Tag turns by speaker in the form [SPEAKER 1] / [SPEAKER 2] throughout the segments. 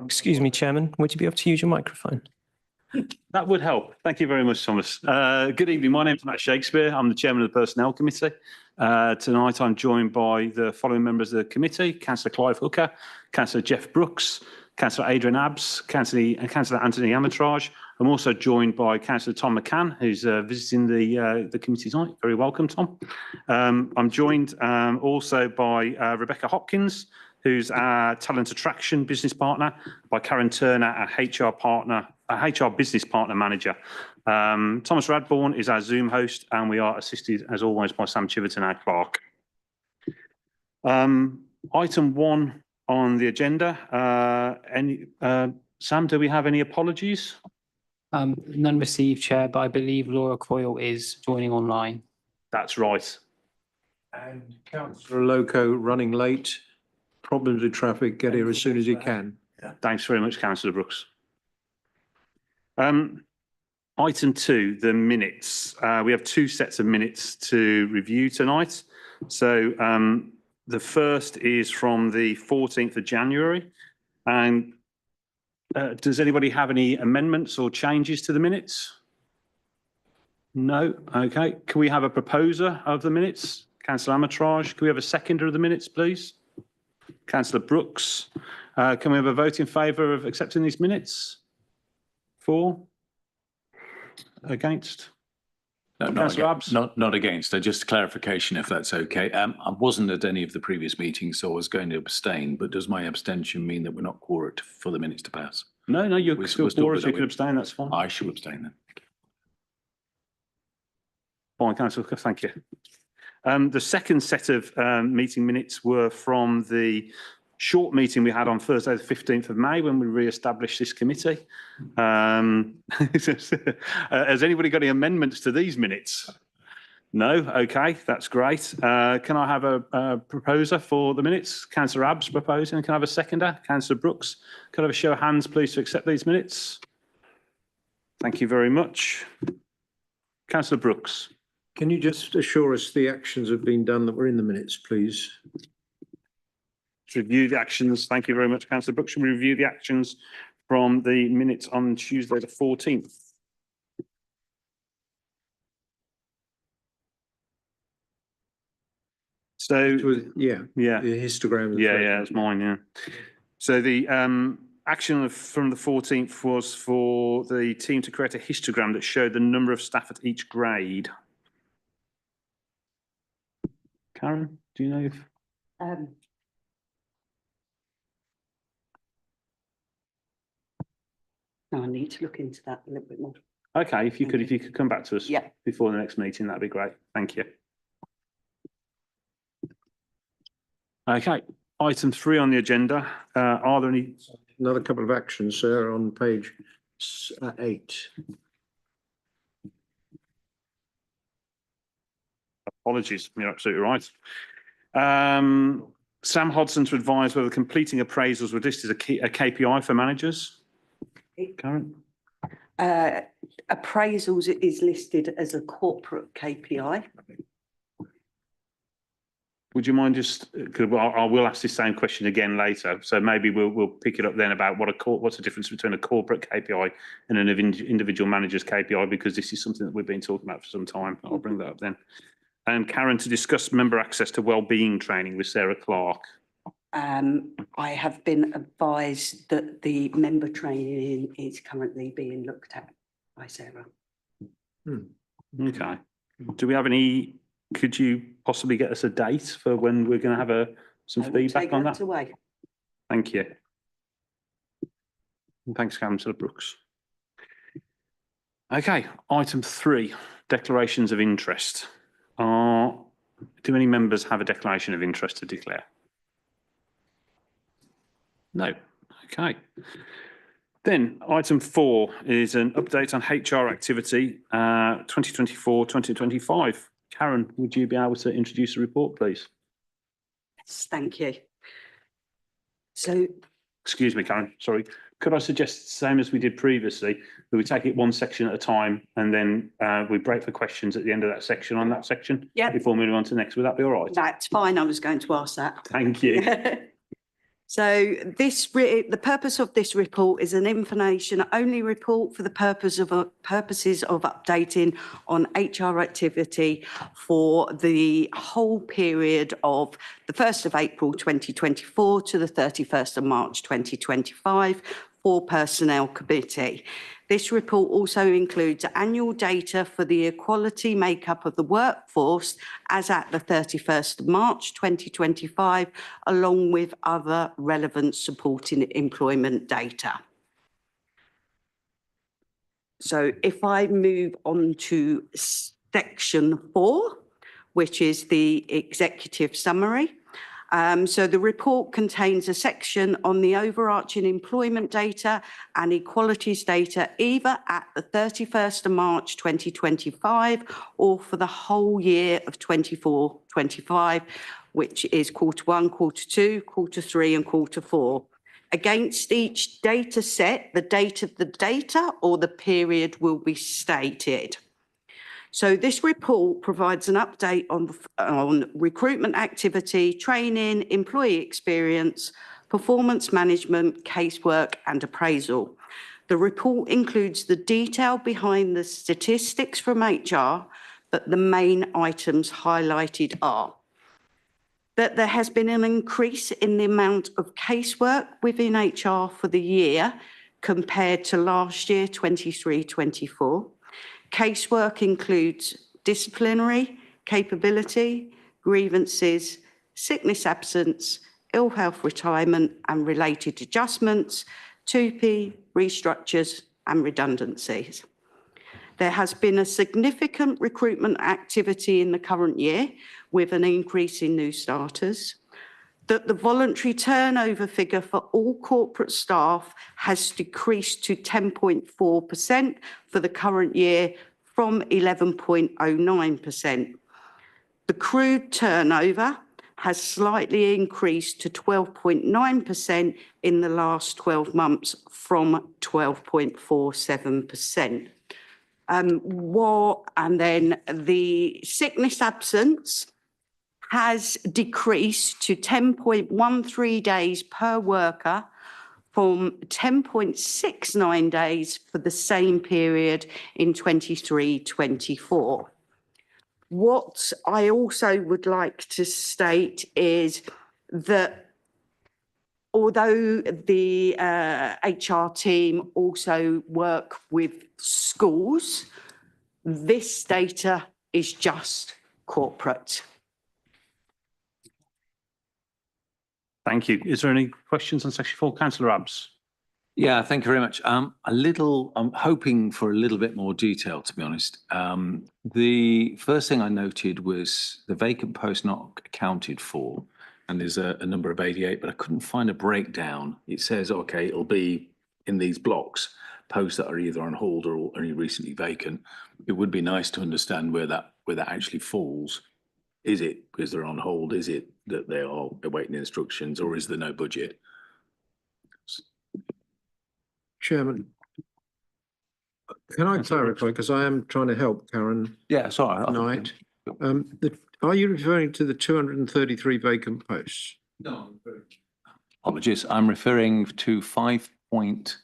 [SPEAKER 1] Excuse me, Chairman, would you be able to use your microphone?
[SPEAKER 2] That would help. Thank you very much, Thomas. Good evening. My name is Matt Shakespeare. I'm the Chairman of the Personnel Committee. Tonight I'm joined by the following members of the committee: Councillor Clive Hooker, Councillor Jeff Brooks, Councillor Adrian Abbs, Councillor Anthony Amatrage. I'm also joined by Councillor Tom McCann, who's visiting the committee tonight. Very welcome, Tom. I'm joined also by Rebecca Hopkins, who's our talent attraction business partner, by Karen Turner, our HR business partner manager. Thomas Radbourne is our Zoom host, and we are assisted, as always, by Sam Chiverton, our clerk. Item 1 on the agenda. Sam, do we have any apologies?
[SPEAKER 1] None received, Chair, but I believe Laura Coyle is joining online.
[SPEAKER 2] That's right.
[SPEAKER 3] And Councillor Loco running late. Problems with traffic. Get here as soon as you can.
[SPEAKER 2] Yeah. Thanks very much, Councillor Brooks. Item 2, the minutes. We have 2 sets of minutes to review tonight. So the first is from the 14th of January. And does anybody have any amendments or changes to the minutes? No? Okay. Can we have a proposer of the minutes? Councillor Amatrage. Can we have a seconder of the minutes, please? Councillor Brooks. Can we have a vote in favour of accepting these minutes? 4? Against?
[SPEAKER 4] No, not against. Just clarification, if that's okay. I wasn't at any of the previous meetings, so I was going to abstain. But does my abstention mean that we're not quorate for the minutes to pass?
[SPEAKER 2] No, you're still quorate. You can abstain. That's fine.
[SPEAKER 4] I shall abstain then.
[SPEAKER 2] Fine, Councillor. Thank you. The second set of meeting minutes were from the short meeting we had on Thursday, the 15th of May, when we re-established this committee. Has anybody got any amendments to these minutes? No? Okay, that's great. Can I have a proposer for the minutes? Councillor Abbs proposing. Can I have a seconder? Councillor Brooks. Can I have a show of hands, please, to accept these minutes? Thank you very much. Councillor Brooks.
[SPEAKER 3] Can you just assure us the actions have been done that were in the minutes, please?
[SPEAKER 2] Review the actions. Thank you very much, Councillor Brooks. Should we review the actions from the minutes on Tuesday the 14th? So,
[SPEAKER 3] yeah, the histogram.
[SPEAKER 2] Yeah, it's mine, yeah. So the action from the 14th was for the team to create a histogram that showed the number of staff at each grade. Karen, do you know if...
[SPEAKER 5] No, I need to look into that a little bit more.
[SPEAKER 2] Okay, if you could come back to us before the next meeting, that'd be great. Thank you. Okay, item 3 on the agenda. Are there any...
[SPEAKER 3] Another couple of actions, sir, on page 8.
[SPEAKER 2] Apologies, you're absolutely right. Sam Hodson to advise whether completing appraisals were listed as a KPI for managers. Karen?
[SPEAKER 5] Appraisals is listed as a corporate KPI.
[SPEAKER 2] Would you mind just, because I will ask this same question again later, so maybe we'll pick it up then about what's the difference between a corporate KPI and an individual manager's KPI, because this is something that we've been talking about for some time. I'll bring that up then. And Karen, to discuss member access to wellbeing training with Sarah Clark.
[SPEAKER 5] I have been advised that the member training is currently being looked at by Sarah.
[SPEAKER 2] Okay. Do we have any, could you possibly get us a date for when we're going to have some feedback on that?
[SPEAKER 5] Away.
[SPEAKER 2] Thank you. And thanks, Councillor Brooks. Okay, item 3, declarations of interest. Do any members have a declaration of interest to declare? No. Okay. Then item 4 is an update on HR activity 2024-2025. Karen, would you be able to introduce the report, please?
[SPEAKER 5] Yes, thank you. So,
[SPEAKER 2] excuse me, Karen, sorry. Could I suggest the same as we did previously, that we take it one section at a time and then we break for questions at the end of that section on that section before moving on to the next? Would that be all right?
[SPEAKER 5] That's fine. I was going to ask that.
[SPEAKER 2] Thank you.
[SPEAKER 5] So the purpose of this report is an information-only report for the purposes of updating on HR activity for the whole period of the 1st of April 2024 to the 31st of March 2025 for Personnel Committee. This report also includes annual data for the equality makeup of the workforce as at the 31st of March 2025, along with other relevant supporting employment data. So if I move on to section 4, which is the executive summary. So the report contains a section on the overarching employment data and equalities data either at the 31st of March 2025 or for the whole year of 24-25, which is Q1, Q2, Q3 and Q4. Against each data set, the date of the data or the period will be stated. So this report provides an update on recruitment activity, training, employee experience, performance management, casework and appraisal. The report includes the detail behind the statistics from HR, but the main items highlighted are that there has been an increase in the amount of casework within HR for the year compared to last year, 23-24. Casework includes disciplinary, capability, grievances, sickness absence, ill health retirement and related adjustments, 2P, restructures and redundancies. There has been a significant recruitment activity in the current year with an increase in new starters. That the voluntary turnover figure for all corporate staff has decreased to 10.4% for the current year from 11.09%. The crude turnover has slightly increased to 12.9% in the last 12 months from 12.47%. And then the sickness absence has decreased to 10.13 days per worker from 10.69 days for the same period in 23-24. What I also would like to state is that although the HR team also work with schools, this data is just corporate.
[SPEAKER 2] Thank you. Is there any questions on section 4? Councillor Abbs.
[SPEAKER 4] Yeah, thank you very much. I'm hoping for a little bit more detail, to be honest. The first thing I noted was the vacant post not accounted for, and there's a number of 88, but I couldn't find a breakdown. It says, okay, it'll be in these blocks, posts that are either on hold or only recently vacant. It would be nice to understand where that actually falls. Is it because they're on hold? Is it that they are awaiting instructions, or is there no budget?
[SPEAKER 3] Chairman, can I clarify, because I am trying to help Karen
[SPEAKER 4] Yeah, sorry.
[SPEAKER 3] tonight. Are you referring to the 233 vacant posts?
[SPEAKER 4] No. Apologies. I'm referring to 5.2,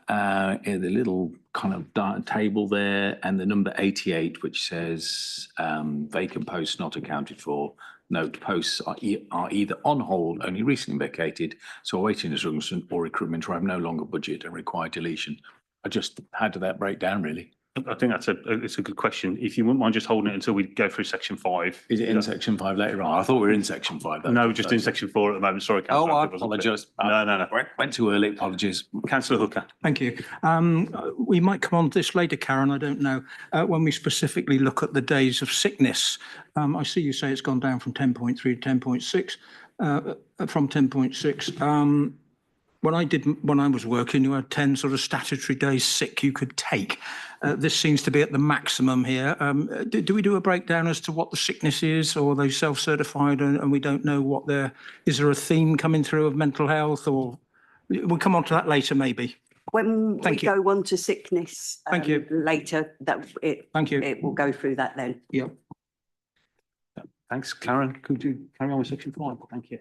[SPEAKER 4] the little kind of table there, and the number 88, which says vacant posts not accounted for. Note posts are either on hold, only recently vacated, so awaiting instruction, or recruitment, or have no longer budget and require deletion. How did that break down, really?
[SPEAKER 2] I think it's a good question. If you wouldn't mind just holding it until we go through section 5.
[SPEAKER 4] Is it in section 5 later on? I thought we were in section 5.
[SPEAKER 2] No, just in section 4 at the moment. Sorry, Councillor.
[SPEAKER 4] Oh, I apologise.
[SPEAKER 2] No.
[SPEAKER 4] Went too early. Apologies.
[SPEAKER 2] Councillor Hooker.
[SPEAKER 6] Thank you. We might come on to this later, Karen, I don't know. When we specifically look at the days of sickness, I see you say it's gone down from 10.3 to 10.6, from 10.6. When I was working, you had 10 sort of statutory days sick you could take. This seems to be at the maximum here. Do we do a breakdown as to what the sickness is, or are they self-certified and we don't know is there a theme coming through of mental health, or we'll come on to that later maybe?
[SPEAKER 5] When we go on to sickness later,
[SPEAKER 6] Thank you.
[SPEAKER 5] It will go through that then.
[SPEAKER 6] Yeah.
[SPEAKER 2] Thanks, Karen. Could you carry on with section 5? Thank you.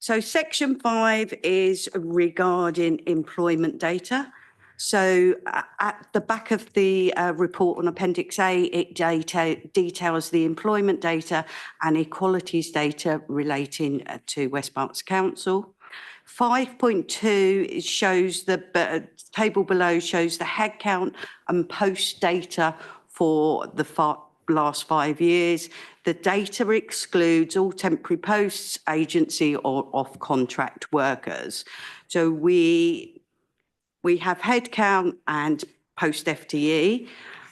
[SPEAKER 5] So section 5 is regarding employment data. So at the back of the report on Appendix A, it details the employment data and equalities data relating to West Berks Council. 5.2 shows the table below shows the head count and post data for the last 5 years. The data excludes all temporary posts, agency or off-contract workers. So we have headcount and post FTE.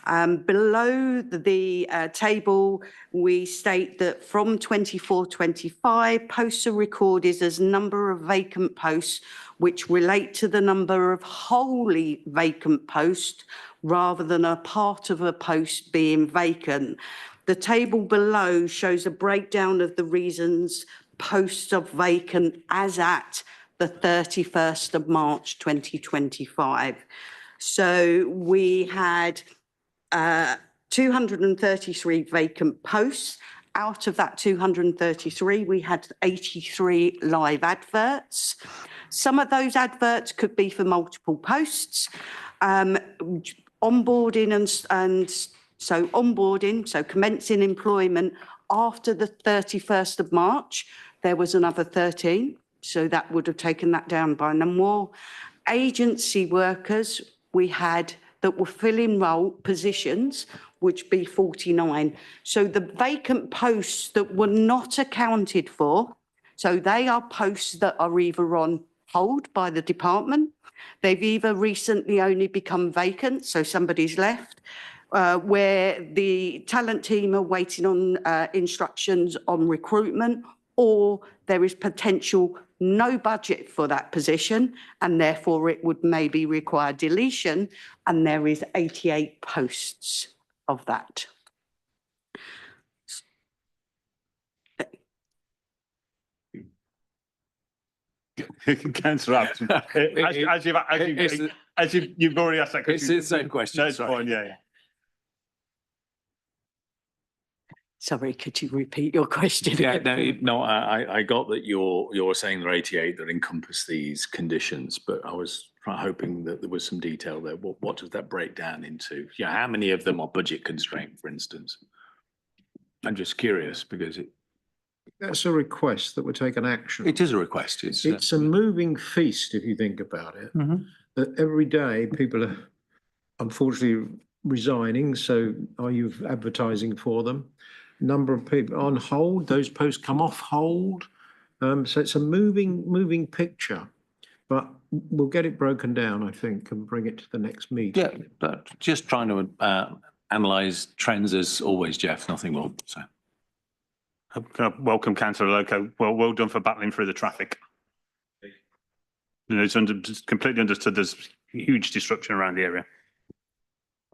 [SPEAKER 5] Below the table, we state that from 24-25, posts are recorded as number of vacant posts, which relate to the number of wholly vacant posts rather than a part of a post being vacant. The table below shows a breakdown of the reasons posts are vacant as at the 31st of March 2025. So we had 233 vacant posts. Out of that 233, we had 83 live adverts. Some of those adverts could be for multiple posts. Onboarding, so commencing employment after the 31st of March, there was another 13. So that would have taken that down by no more. Agency workers we had that were filling role positions, which be 49. So the vacant posts that were not accounted for, so they are posts that are either on hold by the department, they've either recently only become vacant, so somebody's left, where the talent team are waiting on instructions on recruitment, or there is potential no budget for that position, and therefore it would maybe require deletion, and there is 88 posts of that.
[SPEAKER 2] Councillor Upton, as you've already asked that question.
[SPEAKER 4] It's the same question.
[SPEAKER 2] No, it's fine, yeah.
[SPEAKER 5] Sorry, could you repeat your question?
[SPEAKER 4] Yeah, no, I got that you're saying there are 88 that encompass these conditions, but I was hoping that there was some detail there. What does that break down into? Yeah, how many of them are budget constrained, for instance? I'm just curious because
[SPEAKER 3] That's a request that we take an action.
[SPEAKER 4] it is a request.
[SPEAKER 3] It's a moving feast, if you think about it. That every day people are unfortunately resigning. So are you advertising for them? Number of people on hold, those posts come off hold. So it's a moving picture, but we'll get it broken down, I think, and bring it to the next meeting.
[SPEAKER 4] Yeah, but just trying to analyse trends as always, Jeff, nothing more. So.
[SPEAKER 2] Welcome, Councillor Loco. Well done for battling through the traffic. It's completely understood there's huge disruption around the area.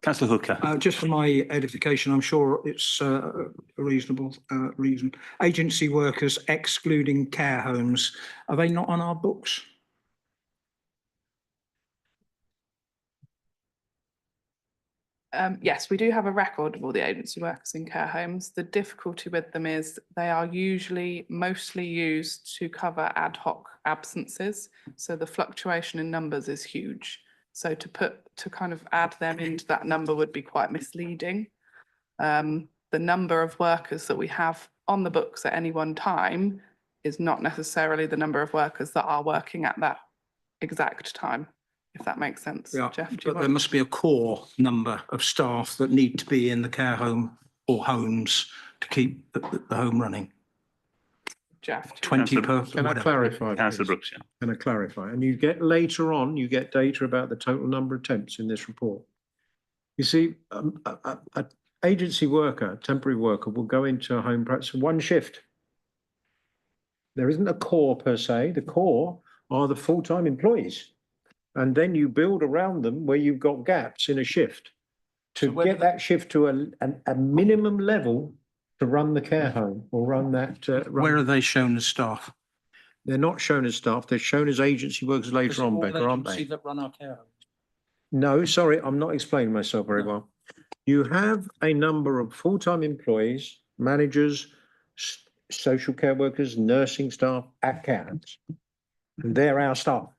[SPEAKER 2] Councillor Hooker.
[SPEAKER 6] Just for my edification, I'm sure it's a reasonable reason. Agency workers excluding care homes, are they not on our books?
[SPEAKER 7] Yes, we do have a record of all the agency workers in care homes. The difficulty with them is they are usually mostly used to cover ad hoc absences. So the fluctuation in numbers is huge. So to kind of add them into that number would be quite misleading. The number of workers that we have on the books at any one time is not necessarily the number of workers that are working at that exact time, if that makes sense.
[SPEAKER 6] Yeah,
[SPEAKER 7] Jeff,
[SPEAKER 6] but there must be a core number of staff that need to be in the care home or homes to keep the home running.
[SPEAKER 7] Jeff,
[SPEAKER 6] 20 per.
[SPEAKER 3] Can I clarify?
[SPEAKER 2] Councillor
[SPEAKER 3] please?
[SPEAKER 2] Brooks, yeah.
[SPEAKER 3] Can I clarify? And you get later on, you get data about the total number of temps in this report. You see, an agency worker, temporary worker, will go into a home perhaps one shift. There isn't a core per se. The core are the full-time employees. And then you build around them where you've got gaps in a shift to get that shift to a minimum level to run the care home or run that.
[SPEAKER 6] Where are they shown as staff?
[SPEAKER 3] They're not shown as staff. They're shown as agency workers later on, Becca, aren't they?
[SPEAKER 6] That run our care homes.
[SPEAKER 3] No, sorry, I'm not explaining myself very well. You have a number of full-time employees, managers, social care workers, nursing staff at care homes. And they're our staff.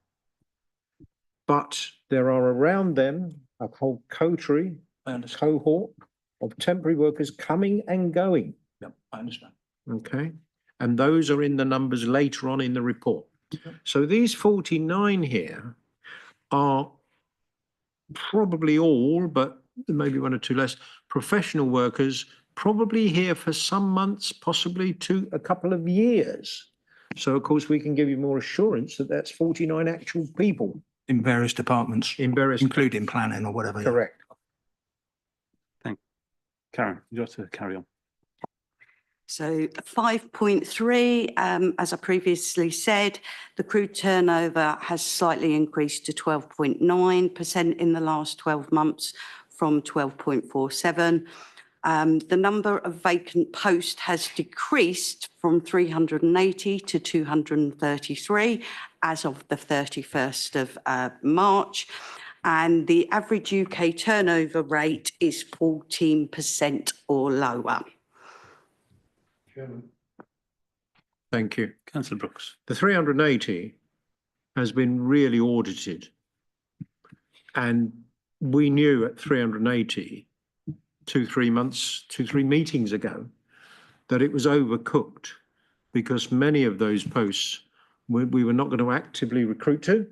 [SPEAKER 3] But there are around them a whole coterie, cohort of temporary workers coming and going.
[SPEAKER 6] Yeah, I understand.
[SPEAKER 3] Okay, and those are in the numbers later on in the report. So these 49 here are probably all, but maybe one or two less, professional workers, probably here for some months, possibly to a couple of years. So of course, we can give you more assurance that that's 49 actual people
[SPEAKER 6] In various departments,
[SPEAKER 3] in various.
[SPEAKER 6] including planning or whatever. yeah.
[SPEAKER 3] Correct.
[SPEAKER 2] Karen, you have to carry on.
[SPEAKER 5] So 5.3, as I previously said, the crude turnover has slightly increased to 12.9% in the last 12 months from 12.47. The number of vacant posts has decreased from 380 to 233 as of the 31st of March. And the average UK turnover rate is 14% or lower.
[SPEAKER 3] Thank you.
[SPEAKER 2] Councillor Brooks.
[SPEAKER 3] The 380 has been really audited. And we knew at 380, 2-3 meetings ago, that it was overcooked because many of those posts we were not going to actively recruit to.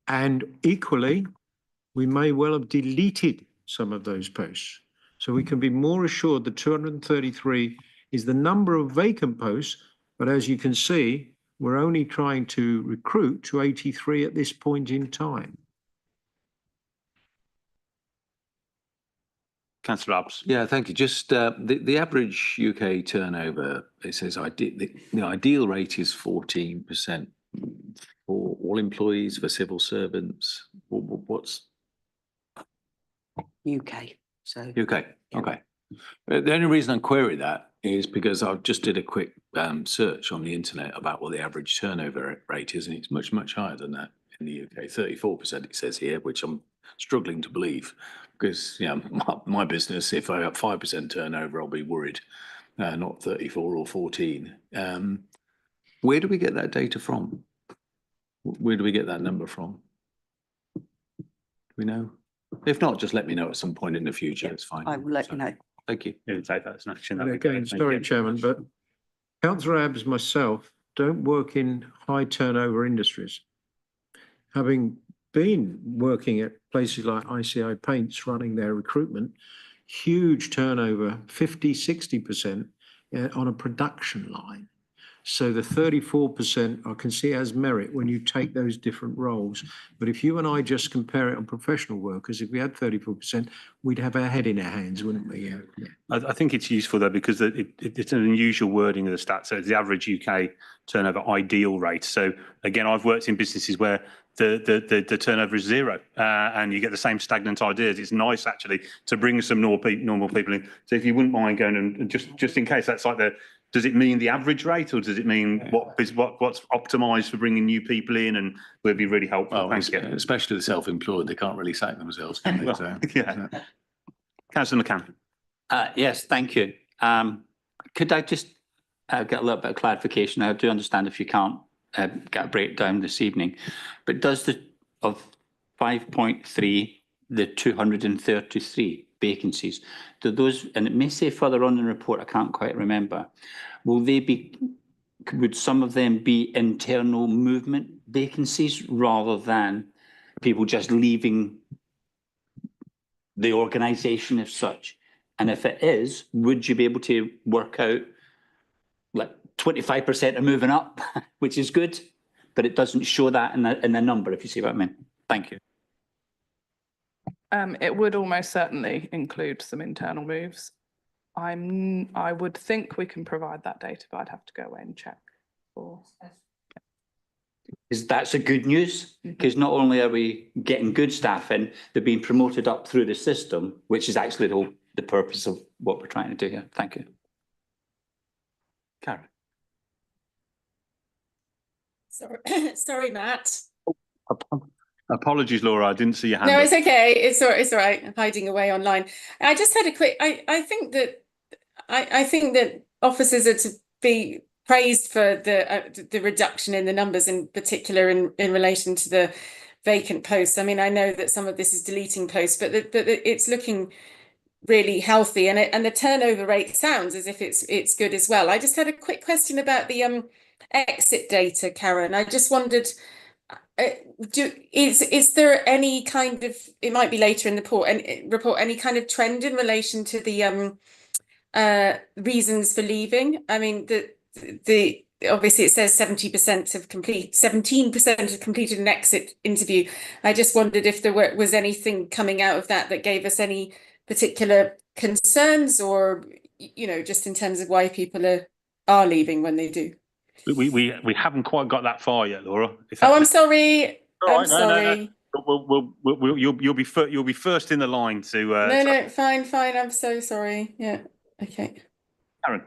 [SPEAKER 3] And equally, we may well have deleted some of those posts. So we can be more assured that 233 is the number of vacant posts. But as you can see, we're only trying to recruit to 83 at this point in time.
[SPEAKER 2] Councillor Abbs.
[SPEAKER 4] Yeah, thank you. Just the average UK turnover, it says the ideal rate is 14% for all employees, for civil servants. What's
[SPEAKER 5] UK, so.
[SPEAKER 4] UK? Okay. The only reason I query that is because I just did a quick search on the internet about what the average turnover rate is, and it's much, much higher than that in the UK. 34% it says here, which I'm struggling to believe because, you know, my business, if I have 5% turnover, I'll be worried, not 34 or 14. Where do we get that data from? Where do we get that number from? Do we know? If not, just let me know at some point in the future. It's fine.
[SPEAKER 5] I will let you know.
[SPEAKER 4] Thank you.
[SPEAKER 2] Yeah, take that as an action.
[SPEAKER 3] And
[SPEAKER 2] That'd be
[SPEAKER 3] again,
[SPEAKER 2] great. Thank
[SPEAKER 3] sorry,
[SPEAKER 2] you.
[SPEAKER 3] Chairman, but Councillor Abbs, myself, don't work in high turnover industries. Having been working at places like ICI Paints, running their recruitment, huge turnover, 50-60% on a production line. So the 34% I can see as merit when you take those different roles. But if you and I just compare it on professional workers, if we had 34%, we'd have our head in our hands, wouldn't we? Yeah.
[SPEAKER 2] I think it's useful though because it's an unusual wording of the stats. So it's the average UK turnover ideal rate. So again, I've worked in businesses where the turnover is zero and you get the same stagnant ideas. It's nice actually to bring some normal people in. So if you wouldn't mind going and just in case that's like does it mean the average rate or does it mean what's optimised for bringing new people in and would be really helpful?
[SPEAKER 4] Well,
[SPEAKER 2] Thank you.
[SPEAKER 4] especially the self-employed, they can't really sack themselves, can they? So,
[SPEAKER 2] Yeah. Councillor McCann.
[SPEAKER 8] Yes, thank you. Could I just get a little bit of clarification? I do understand if you can't get a breakdown this evening, but does of 5.3, the 233 vacancies, do those, and it may say further on in the report, I can't quite remember, would some of them be internal movement vacancies rather than people just leaving the organisation as such? And if it is, would you be able to work out like 25% are moving up, which is good, but it doesn't show that in the number, if you see what I mean? Thank you.
[SPEAKER 7] It would almost certainly include some internal moves. I would think we can provide that data, but I'd have to go away and check.
[SPEAKER 8] That's a good news, because not only are we getting good staff in, they're being promoted up through the system, which is actually the purpose of what we're trying to do here. Thank you.
[SPEAKER 2] Karen.
[SPEAKER 9] Sorry, Matt.
[SPEAKER 2] Apologies, Laura, I didn't see your hand.
[SPEAKER 9] No,
[SPEAKER 2] up.
[SPEAKER 9] it's okay. It's all right. I'm hiding away online. I just had a quick. I think that officers are to be praised for the reduction in the numbers, in particular in relation to the vacant posts. I mean, I know that some of this is deleting posts, but it's looking really healthy, and the turnover rate sounds as if it's good as well. I just had a quick question about the exit data, Karen. I just wondered, is there any kind of, it might be later in the report, any kind of trend in relation to the reasons for leaving? I mean, the obviously it says 17% have completed an exit interview. I just wondered if there was anything coming out of that gave us any particular concerns, or, you know, just in terms of why people are leaving when they do.
[SPEAKER 2] We haven't quite got that far yet, Laura.
[SPEAKER 9] Oh, I'm sorry.
[SPEAKER 2] All
[SPEAKER 9] I'm
[SPEAKER 2] right, no.
[SPEAKER 9] sorry.
[SPEAKER 2] You'll be first in the line to.
[SPEAKER 9] No, fine. I'm so sorry. Yeah. Okay.
[SPEAKER 2] Karen.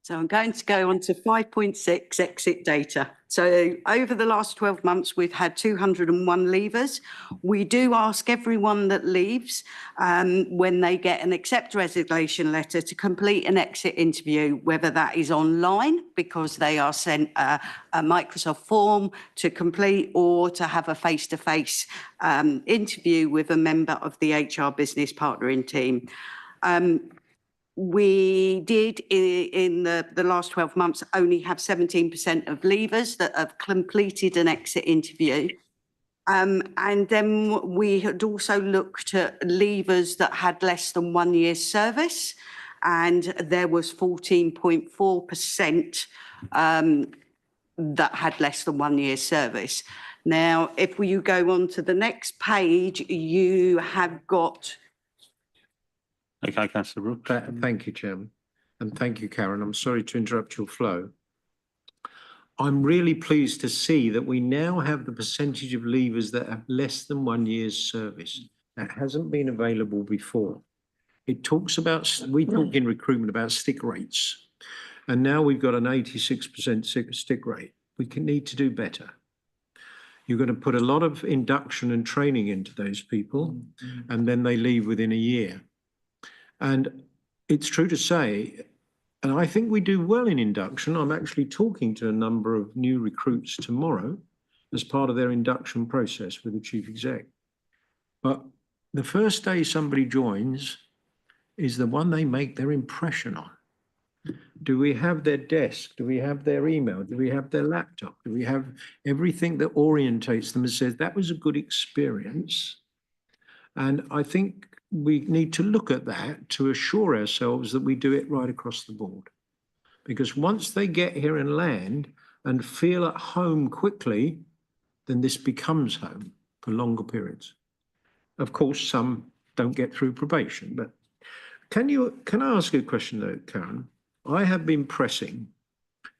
[SPEAKER 5] So I'm going to go on to 5.6 exit data. So over the last 12 months, we've had 201 leavers. We do ask everyone that leaves when they get an accept resignation letter to complete an exit interview, whether that is online because they are sent a Microsoft form to complete, or to have a face-to-face interview with a member of the HR business partnering team. We did, in the last 12 months, only have 17% of leavers that have completed an exit interview. And then we had also looked at leavers that had less than 1 year's service, and there was 14.4% that had less than 1 year's service. Now, if you go on to the next page, you have got...
[SPEAKER 2] Okay, Councillor Brooks.
[SPEAKER 3] Thank you, Chairman. And thank you, Karen. I'm sorry to interrupt your flow. I'm really pleased to see that we now have the percentage of leavers that have less than 1 year's service. That hasn't been available before. It talks about, we talk in recruitment about stick rates, and now we've got an 86% stick rate. We need to do better. You're going to put a lot of induction and training into those people, and then they leave within a year. And it's true to say, and I think we do well in induction. I'm actually talking to a number of new recruits tomorrow as part of their induction process with the chief exec. But the first day somebody joins is the one they make their impression on. Do we have their desk? Do we have their email? Do we have their laptop? Do we have everything that orientates them and says that was a good experience? And I think we need to look at that to assure ourselves that we do it right across the board. Because once they get here and land and feel at home quickly, then this becomes home for longer periods. Of course, some don't get through probation, but can I ask you a question though, Karen? I have been pressing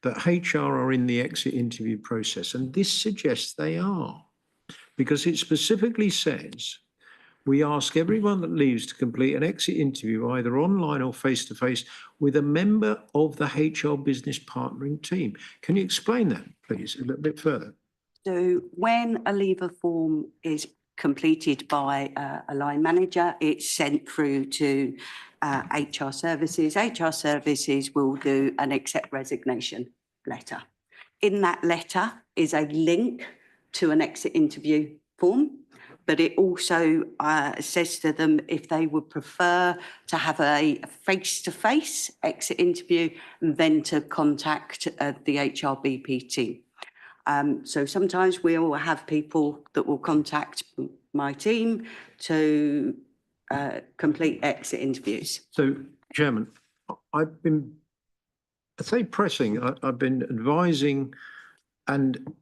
[SPEAKER 3] that HR are in the exit interview process, and this suggests they are, because it specifically says we ask everyone that leaves to complete an exit interview, either online or face-to-face, with a member of the HR business partnering team. Can you explain that, please, a little bit further?
[SPEAKER 5] So when a leaver form is completed by a line manager, it's sent through to HR services. HR services will do an accept resignation letter. In that letter is a link to an exit interview form, but it also says to them if they would prefer to have a face-to-face exit interview, then to contact the HRBP team. So sometimes we will have people that will contact my team to complete exit interviews.
[SPEAKER 3] So, Chairman, I've been, I say pressing, I've been advising, and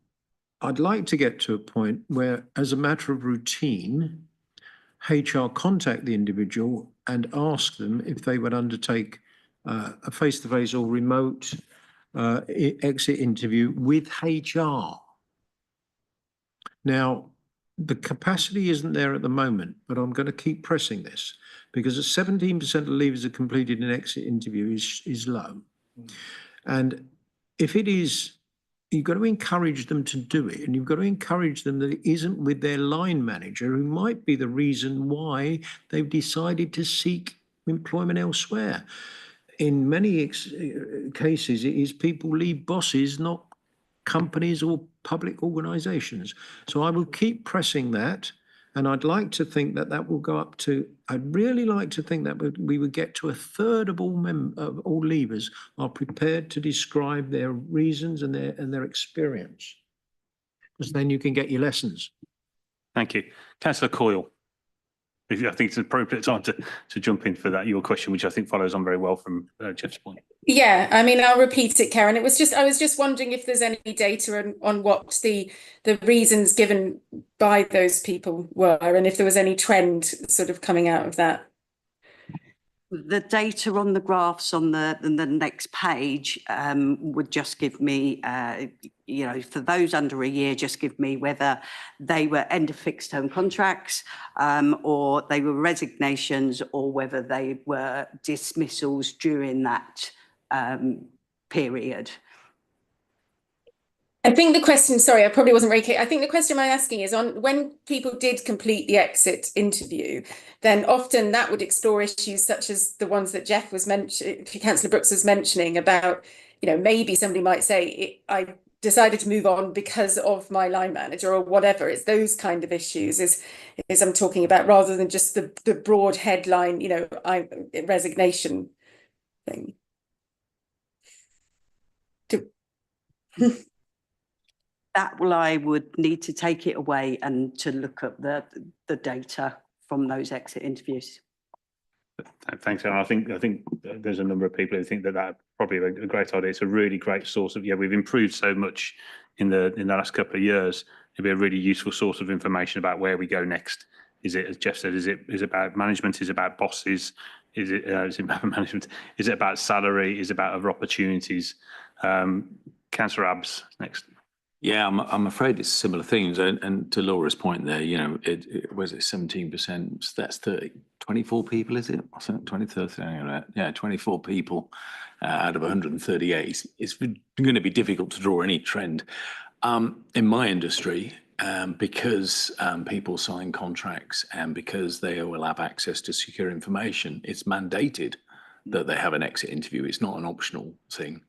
[SPEAKER 3] I'd like to get to a point where, as a matter of routine, HR contact the individual and ask them if they would undertake a face-to-face or remote exit interview with HR. Now, the capacity isn't there at the moment, but I'm going to keep pressing this because 17% of leavers have completed an exit interview is low. And if it is, you've got to encourage them to do it, and you've got to encourage them that it isn't with their line manager, who might be the reason why they've decided to seek employment elsewhere. in many cases, it is people leave bosses, not companies or public organisations. So I will keep pressing that. And I'd like to think that that will go up to, I'd really like to think that we would get to a third of all leavers are prepared to describe their reasons and their experience. Because then you can get your lessons.
[SPEAKER 2] Thank you. Councillor Coyle. I think it's an appropriate time to jump in for that, your question, which I think follows on very well from Jeff's point.
[SPEAKER 9] Yeah, I mean, I'll repeat it, Karen. I was just wondering if there's any data on what the reasons given by those people were, and if there was any trend sort of coming out of that.
[SPEAKER 5] The data on the graphs on the next page would just give me, for those under a year, just give me whether they were end of fixed term contracts or they were resignations, or whether they were dismissals during that period.
[SPEAKER 9] I think the question, sorry, I probably wasn't very clear. I think the question I'm asking is on when people did complete the exit interview, then often that would explore issues such as the ones that Jeff was Councillor Brooks was mentioning about, maybe somebody might say, I decided to move on because of my line manager or whatever. It's those kind of issues is I'm talking about, rather than just the broad headline, resignation thing.
[SPEAKER 5] That I would need to take it away and to look at the data from those exit interviews.
[SPEAKER 2] Thanks, Aaron. I think there's a number of people who think that probably a great idea. It's a really great source of, we've improved so much in the last couple of years. It'd be a really useful source of information about where we go next. Is it, as Jeff said, is it about management? Is it about bosses? Is it about management? Is it about salary? Is it about other opportunities? Councillor Abbs next.
[SPEAKER 4] Yeah, I'm afraid it's similar things. And to Laura's point there, it was it 17%, that's 24 people, is it? 20, 30, yeah, 24 people out of 138. It's going to be difficult to draw any trend. In my industry, because people sign contracts and because they will have access to secure information, it's mandated that they have an exit interview. It's not an optional thing.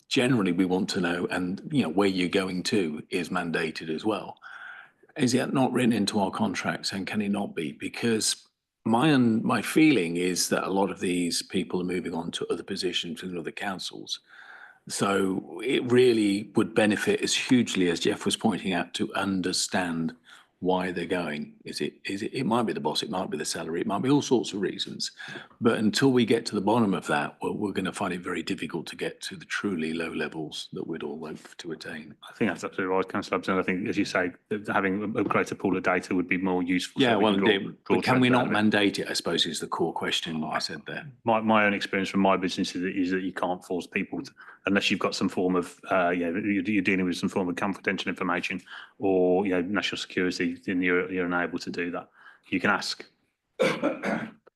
[SPEAKER 4] Generally we want to know, and where you're going to is mandated as well. Is it not written into our contracts, and can it not be? Because my feeling is that a lot of these people are moving on to other positions in other councils. So it really would benefit as hugely, as Jeff was pointing out, to understand why they're going. It might be the boss, it might be the salary, it might be all sorts of reasons. But until we get to the bottom of that, we're going to find it very difficult to get to the truly low levels that we'd all hope to attain.
[SPEAKER 2] I think that's absolutely right, Councillor Abbs. I think, as you say, having a greater pool of data would be more useful.
[SPEAKER 4] Yeah,
[SPEAKER 2] so
[SPEAKER 4] well, but can we not mandate it, I suppose, is the core question I said there. My own experience from my business is that you can't force people to, unless you've got some form of, you're dealing with some form of confidential information or, national security, then you're unable to do that. You can ask.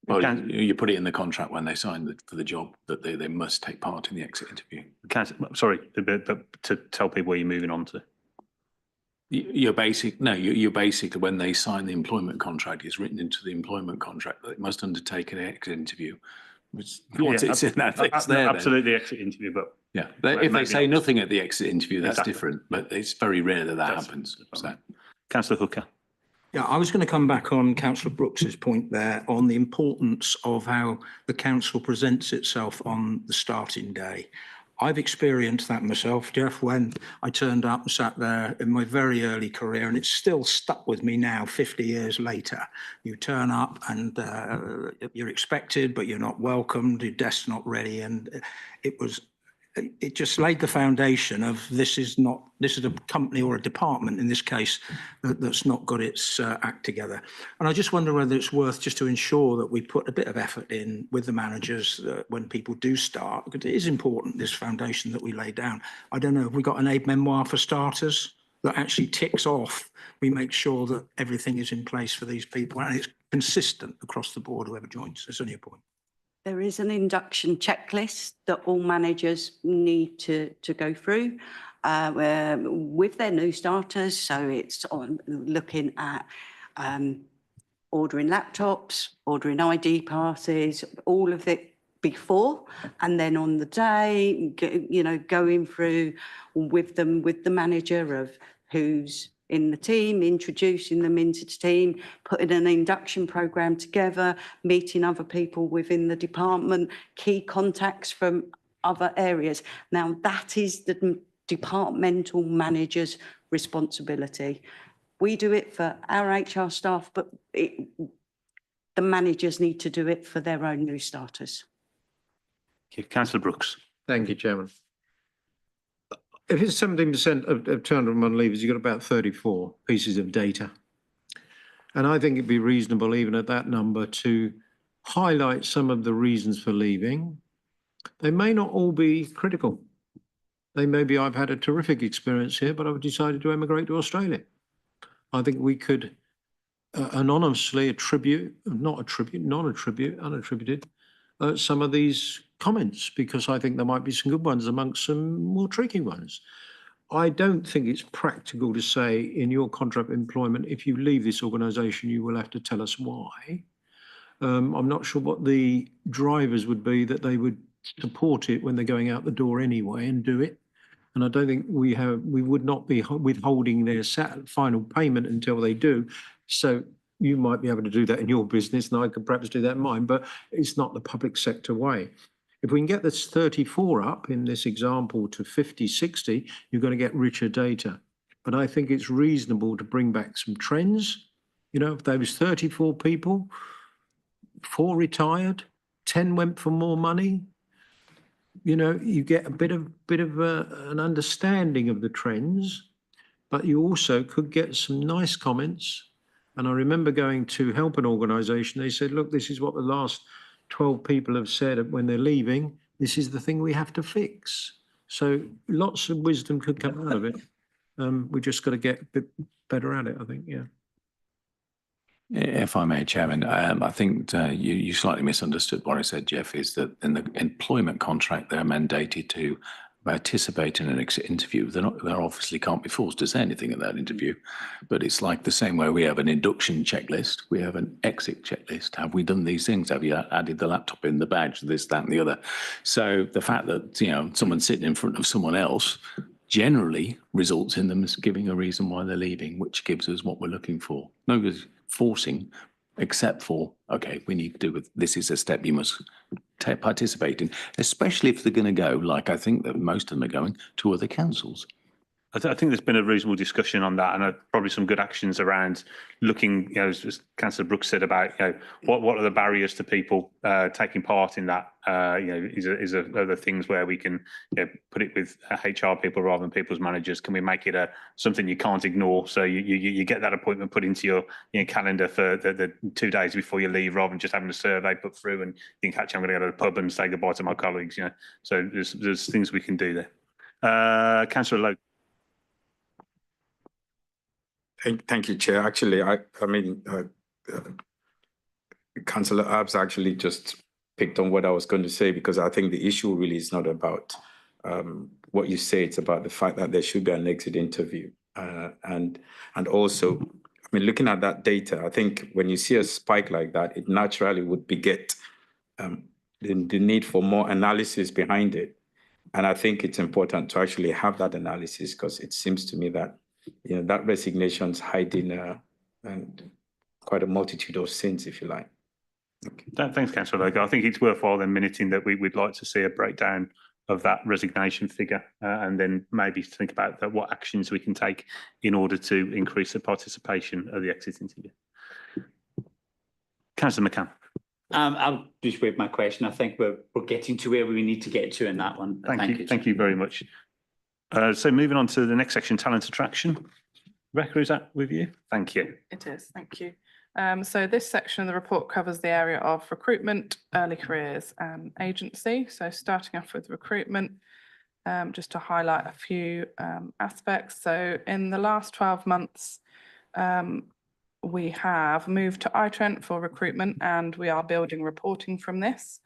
[SPEAKER 4] Well, you put it in the contract when they sign for the job that they must take part in the exit interview.
[SPEAKER 2] Sorry, but to tell people where you're moving on to.
[SPEAKER 4] You're basically, when they sign the employment contract, it's written into the employment contract that it must undertake an exit interview. Which it's in that, it's there.
[SPEAKER 2] Absolutely, exit interview, but
[SPEAKER 4] yeah, if they say nothing at the exit interview, that's different. But it's very rare that happens. So,
[SPEAKER 2] Councillor Hooker.
[SPEAKER 6] Yeah, I was going to come back on Councillor Brooks's point there on the importance of how the council presents itself on the starting day. I've experienced that myself, Jeff, when I turned up and sat there in my very early career, and it's still stuck with me now, 50 years later. You turn up and you're expected, but you're not welcomed, your desk's not ready, and it just laid the foundation of this is a company or a department in this case that's not got its act together. And I just wonder whether it's worth just to ensure that we put a bit of effort in with the managers when people do start, because it is important, this foundation that we lay down. I don't know, have we got an aid memoir for starters that actually ticks off? We make sure that everything is in place for these people and it's consistent across the board, whoever joins. That's only a point.
[SPEAKER 5] There is an induction checklist that all managers need to go through with their new starters. So it's on looking at ordering laptops, ordering ID passes, all of the before, and then on the day, going through with them, with the manager of who's in the team, introducing them into the team, putting an induction program together, meeting other people within the department, key contacts from other areas. Now, that is the departmental manager's responsibility. We do it for our HR staff, but the managers need to do it for their own new starters.
[SPEAKER 2] Councillor Brooks.
[SPEAKER 3] Thank you, Chairman. If it's 17% of turnover on leavers, you've got about 34 pieces of data. And I think it'd be reasonable, even at that number, to highlight some of the reasons for leaving. They may not all be critical. They may be, I've had a terrific experience here, but I've decided to emigrate to Australia. I think we could anonymously unattributed some of these comments, because I think there might be some good ones amongst some more tricky ones. I don't think it's practical to say in your contract of employment, if you leave this organisation, you will have to tell us why. I'm not sure what the drivers would be that they would support it when they're going out the door anyway and do it. And I don't think we would not be withholding their final payment until they do. So you might be able to do that in your business, and I could perhaps do that in mine, but it's not the public sector way. If we can get this 34 up in this example to 50, 60, you're going to get richer data. But I think it's reasonable to bring back some trends. You know, if there was 34 people, 4 retired, 10 went for more money, you know, you get a bit of an understanding of the trends, but you also could get some nice comments. And I remember going to help an organisation. They said, look, this is what the last 12 people have said when they're leaving. This is the thing we have to fix. So lots of wisdom could come out of it. We just got to get a bit better at it, I think, yeah.
[SPEAKER 4] If I may, Chairman, I think you slightly misunderstood what I said, Jeff, is that in the employment contract, they're mandated to participate in an interview. They obviously can't be forced to say anything in that interview, but it's like the same way we have an induction checklist, we have an exit checklist. Have we done these things? Have you added the laptop in, the badge, this, that, and the other? So the fact that, you know, someone's sitting in front of someone else generally results in them giving a reason why they're leaving, which gives us what we're looking for. Nobody's forcing, except for, okay, we need to do with, this is a step you must participate in, especially if they're going to go, like I think that most of them are going, to other councils.
[SPEAKER 2] I think there's been a reasonable discussion on that, and probably some good actions around looking, you know, as Councillor Brooks said about, you know, what are the barriers to people taking part in that? You know, are there things where we can, you know, put it with HR people rather than people's managers? Can we make it something you can't ignore? So you get that appointment put into your calendar for the 2 days before you leave, rather than just having a survey put through and you think, actually, I'm going to go to the pub and say goodbye to my colleagues. You know, so there's things we can do there. Councillor Lowe.
[SPEAKER 10] Thank you, Chair. Actually, I mean, Councillor Abbs actually just picked on what I was going to say, because I think the issue really is not about what you say. It's about the fact that there should be an exit interview. And also, I mean, looking at that data, I think when you see a spike like that, it naturally would beget the need for more analysis behind it. And I think it's important to actually have that analysis, because it seems to me that, you know, that resignation's hiding and quite a multitude of sins, if you like. Okay.
[SPEAKER 2] Thanks, Councillor Logan. I think it's worthwhile then minuting that we'd like to see a breakdown of that resignation figure, and then maybe think about what actions we can take in order to increase the participation of the exit interview. Councillor McCann.
[SPEAKER 8] I'll just waive my question. I think we're getting to where we need to get to in that one.
[SPEAKER 2] Thank you very much. So moving on to the next section, talent attraction. Rebecca, is that with you? Thank you.
[SPEAKER 7] It is, thank you. So this section of the report covers the area of recruitment, early careers and agency. So starting off with recruitment, just to highlight a few aspects. So in the last 12 months, we have moved to iTrent for recruitment, and we are building reporting from this.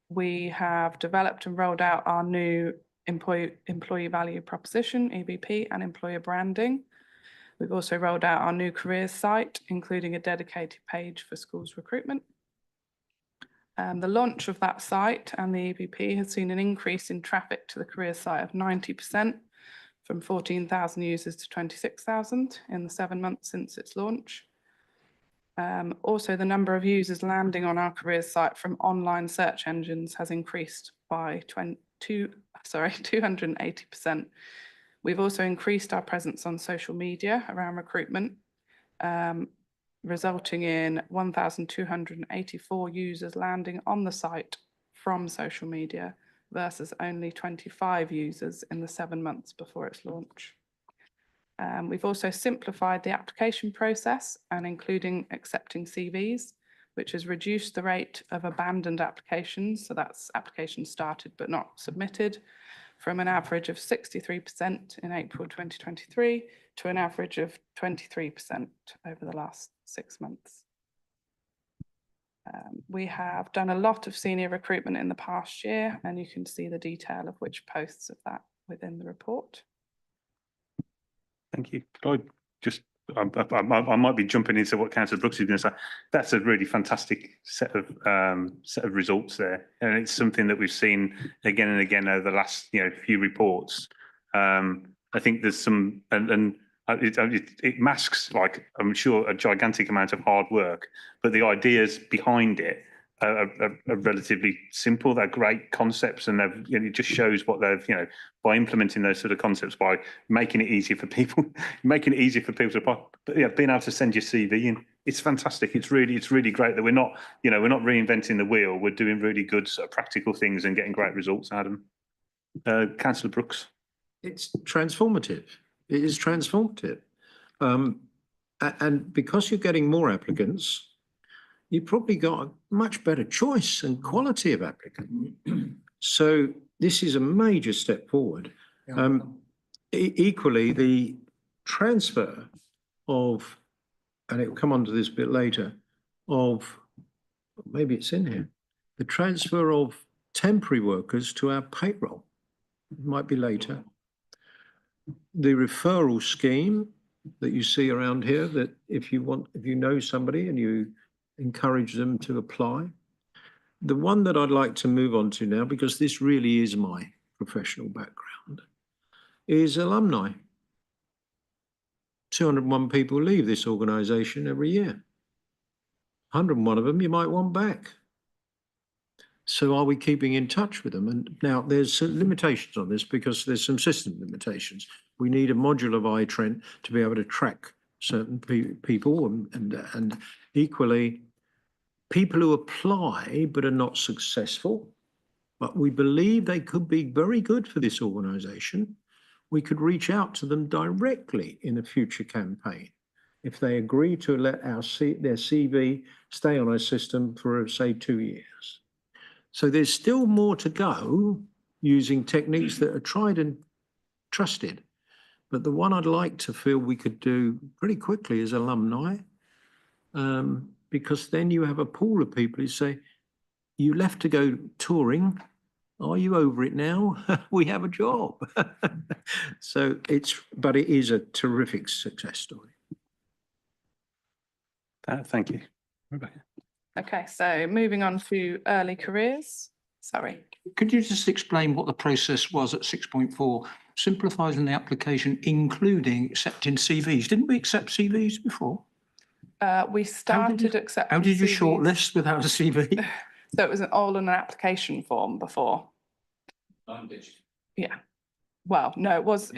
[SPEAKER 7] We have developed and rolled out our new employee value proposition, EVP, and employer branding. We've also rolled out our new careers site, including a dedicated page for schools recruitment. The launch of that site and the EPP has seen an increase in traffic to the careers site of 90%, from 14,000 users to 26,000 in the 7 months since its launch. Also, the number of users landing on our careers site from online search engines has increased by 280%. We've also increased our presence on social media around recruitment, resulting in 1,284 users landing on the site from social media versus only 25 users in the 7 months before its launch. We've also simplified the application process and including accepting CVs, which has reduced the rate of abandoned applications. So that's applications started but not submitted, from an average of 63% in April 2023 to an average of 23% over the last 6 months. We have done a lot of senior recruitment in the past year, and you can see the detail of which posts of that within the report.
[SPEAKER 2] Thank you. Could I just, I might be jumping into what Councillor Brooks is going to say. That's a really fantastic set of results there, and it's something that we've seen again and again over the last few reports. I think there's some, and it masks, like, I'm sure, a gigantic amount of hard work, but the ideas behind it are relatively simple. They're great concepts, and it just shows what they've, by implementing those sort of concepts, by making it easier for people, to being able to send your CV in. It's fantastic. It's really great that we're not reinventing the wheel. We're doing really good sort of practical things and getting great results out of them. Councillor Brooks.
[SPEAKER 3] It's transformative. It is transformative. And because you're getting more applicants, you've probably got a much better choice and quality of applicant. So this is a major step forward. Equally, the transfer of, and it will come onto this a bit later, of, maybe it's in here, the transfer of temporary workers to our payroll. It might be later. The referral scheme that you see around here, that if you know somebody and you encourage them to apply. The one that I'd like to move on to now, because this really is my professional background, is alumni. 201 people leave this organisation every year. 101 of them you might want back. So are we keeping in touch with them? And now there's some limitations on this because there's some system limitations. We need a modular iTrent to be able to track certain people and equally people who apply but are not successful, but we believe they could be very good for this organisation. We could reach out to them directly in a future campaign if they agree to let their CV stay on our system for, say, 2 years. So there's still more to go using techniques that are tried and trusted. But the one I'd like to feel we could do pretty quickly is alumni, because then you have a pool of people who say, you left to go touring. Are you over it now? We have a job. So but it is a terrific success story.
[SPEAKER 2] Thank you. Rebecca.
[SPEAKER 7] Okay, so moving on to early careers. Sorry.
[SPEAKER 6] Could you just explain what the process was at 6.4? Simplifying the application, including accepting CVs. Didn't we accept CVs before?
[SPEAKER 7] We started accepting
[SPEAKER 6] How did you
[SPEAKER 7] CVs.
[SPEAKER 6] shortlist without a CV?
[SPEAKER 7] So it was all in an application form before. Yeah. Well, no, it was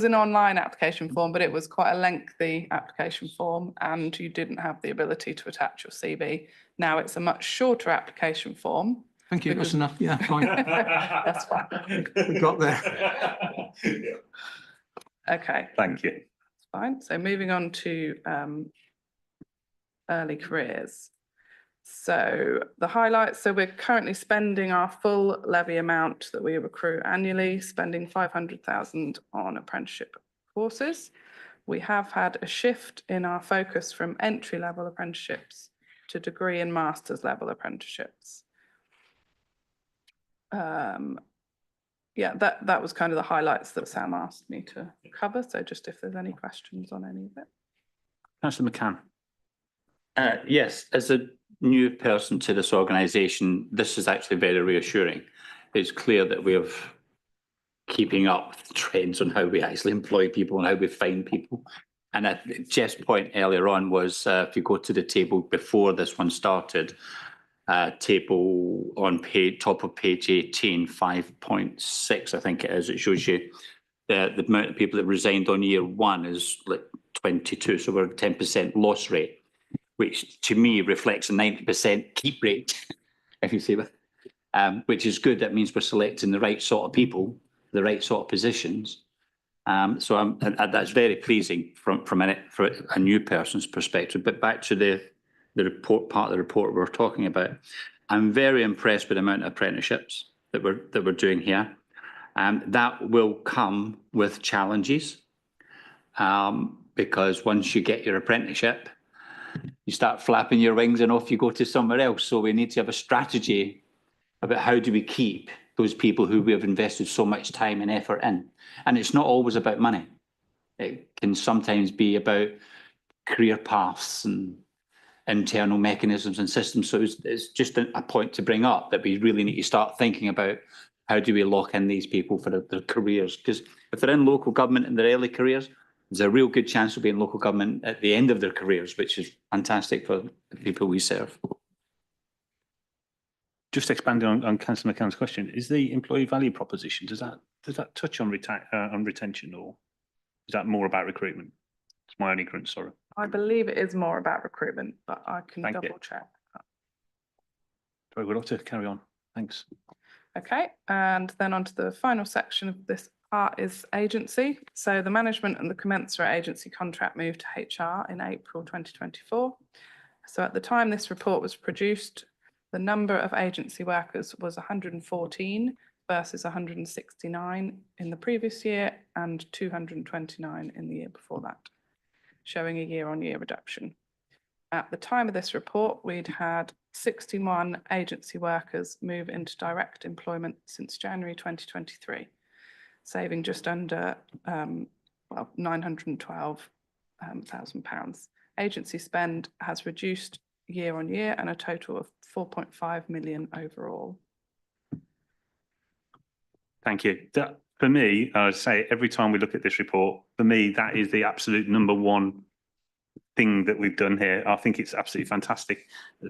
[SPEAKER 7] an online application form, but it was quite a lengthy application form, and you didn't have the ability to attach your CV. Now it's a much shorter application form.
[SPEAKER 6] Thank you. That's enough. Yeah, fine.
[SPEAKER 7] That's fine.
[SPEAKER 6] We got there.
[SPEAKER 7] Okay.
[SPEAKER 2] Thank you.
[SPEAKER 7] That's fine. So moving on to early careers. So the highlights, so we're currently spending our full levy amount that we recruit annually, spending 500,000 on apprenticeship courses. We have had a shift in our focus from entry-level apprenticeships to degree and master's level apprenticeships. Yeah, that was kind of the highlights that Sam asked me to cover. So just if there's any questions on any of it.
[SPEAKER 2] Councillor McCann.
[SPEAKER 8] Yes, as a new person to this organisation, this is actually very reassuring. It's clear that we're keeping up with the trends on how we actually employ people and how we find people. And Jeff's point earlier on was, if you go to the table before this one started, table on top of page 18, 5.6, I think it is, it shows you the amount of people that resigned on year one is like 22, so we're at 10% loss rate, which to me reflects a 90% keep rate, if you see that, which is good. That means we're selecting the right sort of people, the right sort of positions. So that's very pleasing from for a new person's perspective. But back to the report, part of the report we're talking about, I'm very impressed with the amount of apprenticeships that we're doing here. That will come with challenges, because once you get your apprenticeship, you start flapping your wings and off you go to somewhere else. So we need to have a strategy about how do we keep those people who we have invested so much time and effort in. And it's not always about money. It can sometimes be about career paths and internal mechanisms and systems. So it's just a point to bring up that we really need to start thinking about how do we lock in these people for their careers? Because if they're in local government in their early careers, there's a real good chance they'll be in local government at the end of their careers, which is fantastic for the people we serve.
[SPEAKER 2] Just expanding on Councillor McCann's question, is the employee value proposition, does that touch on retention, or is that more about recruitment? It's my only ignorance, sorry.
[SPEAKER 7] I believe it is more about recruitment, but I can double check.
[SPEAKER 2] Sorry, we'd like to carry on. Thanks.
[SPEAKER 7] Okay, and then on to the final section of this part is agency. So the management and the commensurate agency contract moved to HR in April 2024. So at the time this report was produced, the number of agency workers was 114 versus 169 in the previous year and 229 in the year before that, showing a year-on-year reduction. At the time of this report, we'd had 61 agency workers move into direct employment since January 2023, saving just under £912,000. Agency spend has reduced year on year and a total of 4.5 million overall.
[SPEAKER 2] Thank you. That, for me, I would say every time we look at this report, for me, that is the absolute number one thing that we've done here. I think it's absolutely fantastic.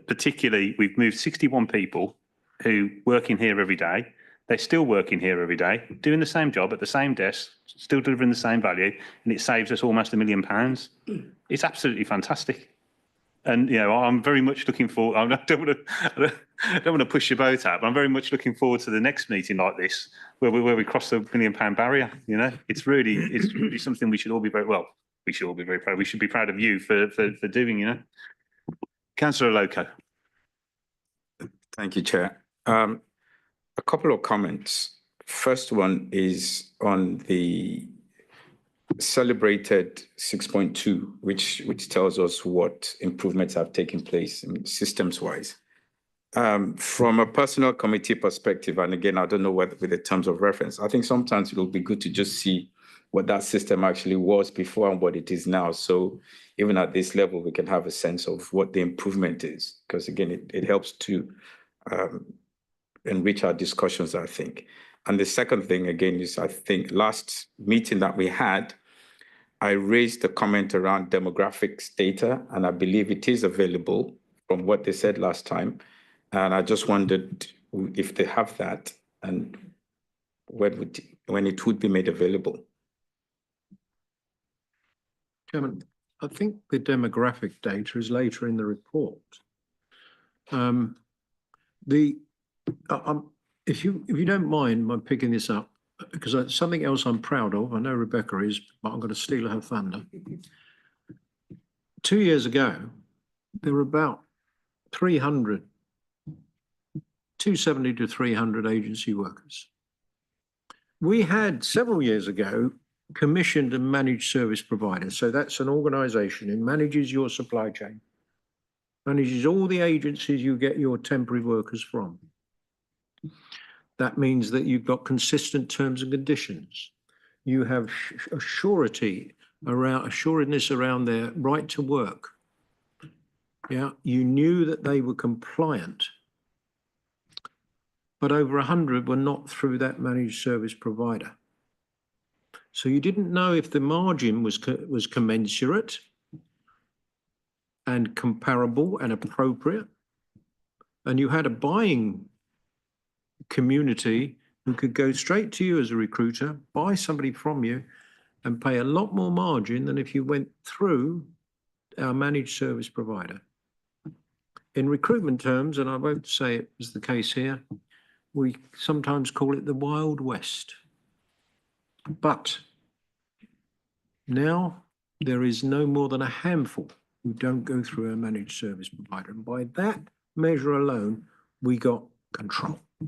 [SPEAKER 2] Particularly, we've moved 61 people who work in here every day. They're still working here every day, doing the same job at the same desk, still delivering the same value, and it saves us almost £1 million. It's absolutely fantastic. And, you know, I'm very much looking forward, I don't want to push your boat out, but I'm very much looking forward to the next meeting like this, where we cross the £1 million barrier. You know, it's really something we should all be very proud. We should be proud of you for doing, you know. Councillor Loco.
[SPEAKER 10] Thank you, Chair. A couple of comments. First one is on the celebrated 6.2, which tells us what improvements have taken place systems-wise. From a personal committee perspective, and again, I don't know what with the terms of reference, I think sometimes it will be good to just see what that system actually was before and what it is now. So even at this level, we can have a sense of what the improvement is, because again, it helps to enrich our discussions, I think. And the second thing, again, is I think last meeting that we had, I raised the comment around demographics data, and I believe it is available from what they said last time. And I just wondered if they have that and when it would be made available.
[SPEAKER 3] Chairman, I think the demographic data is later in the report. If you don't mind my picking this up, because it's something else I'm proud of. I know Rebecca is, but I'm going to steal her thunder. 2 years ago, there were about 270 to 300 agency workers. We had several years ago commissioned and managed service providers. So that's an organisation who manages your supply chain, manages all the agencies you get your temporary workers from. That means that you've got consistent terms and conditions. You have assuredness around their right to work. Yeah, you knew that they were compliant, but over 100 were not through that managed service provider. So you didn't know if the margin was commensurate and comparable and appropriate. And you had a buying community who could go straight to you as a recruiter, buy somebody from you, and pay a lot more margin than if you went through our managed service provider. In recruitment terms, and I won't say it was the case here, we sometimes call it the Wild West. But now there is no more than a handful who don't go through a managed service provider. And by that measure alone, we got control. A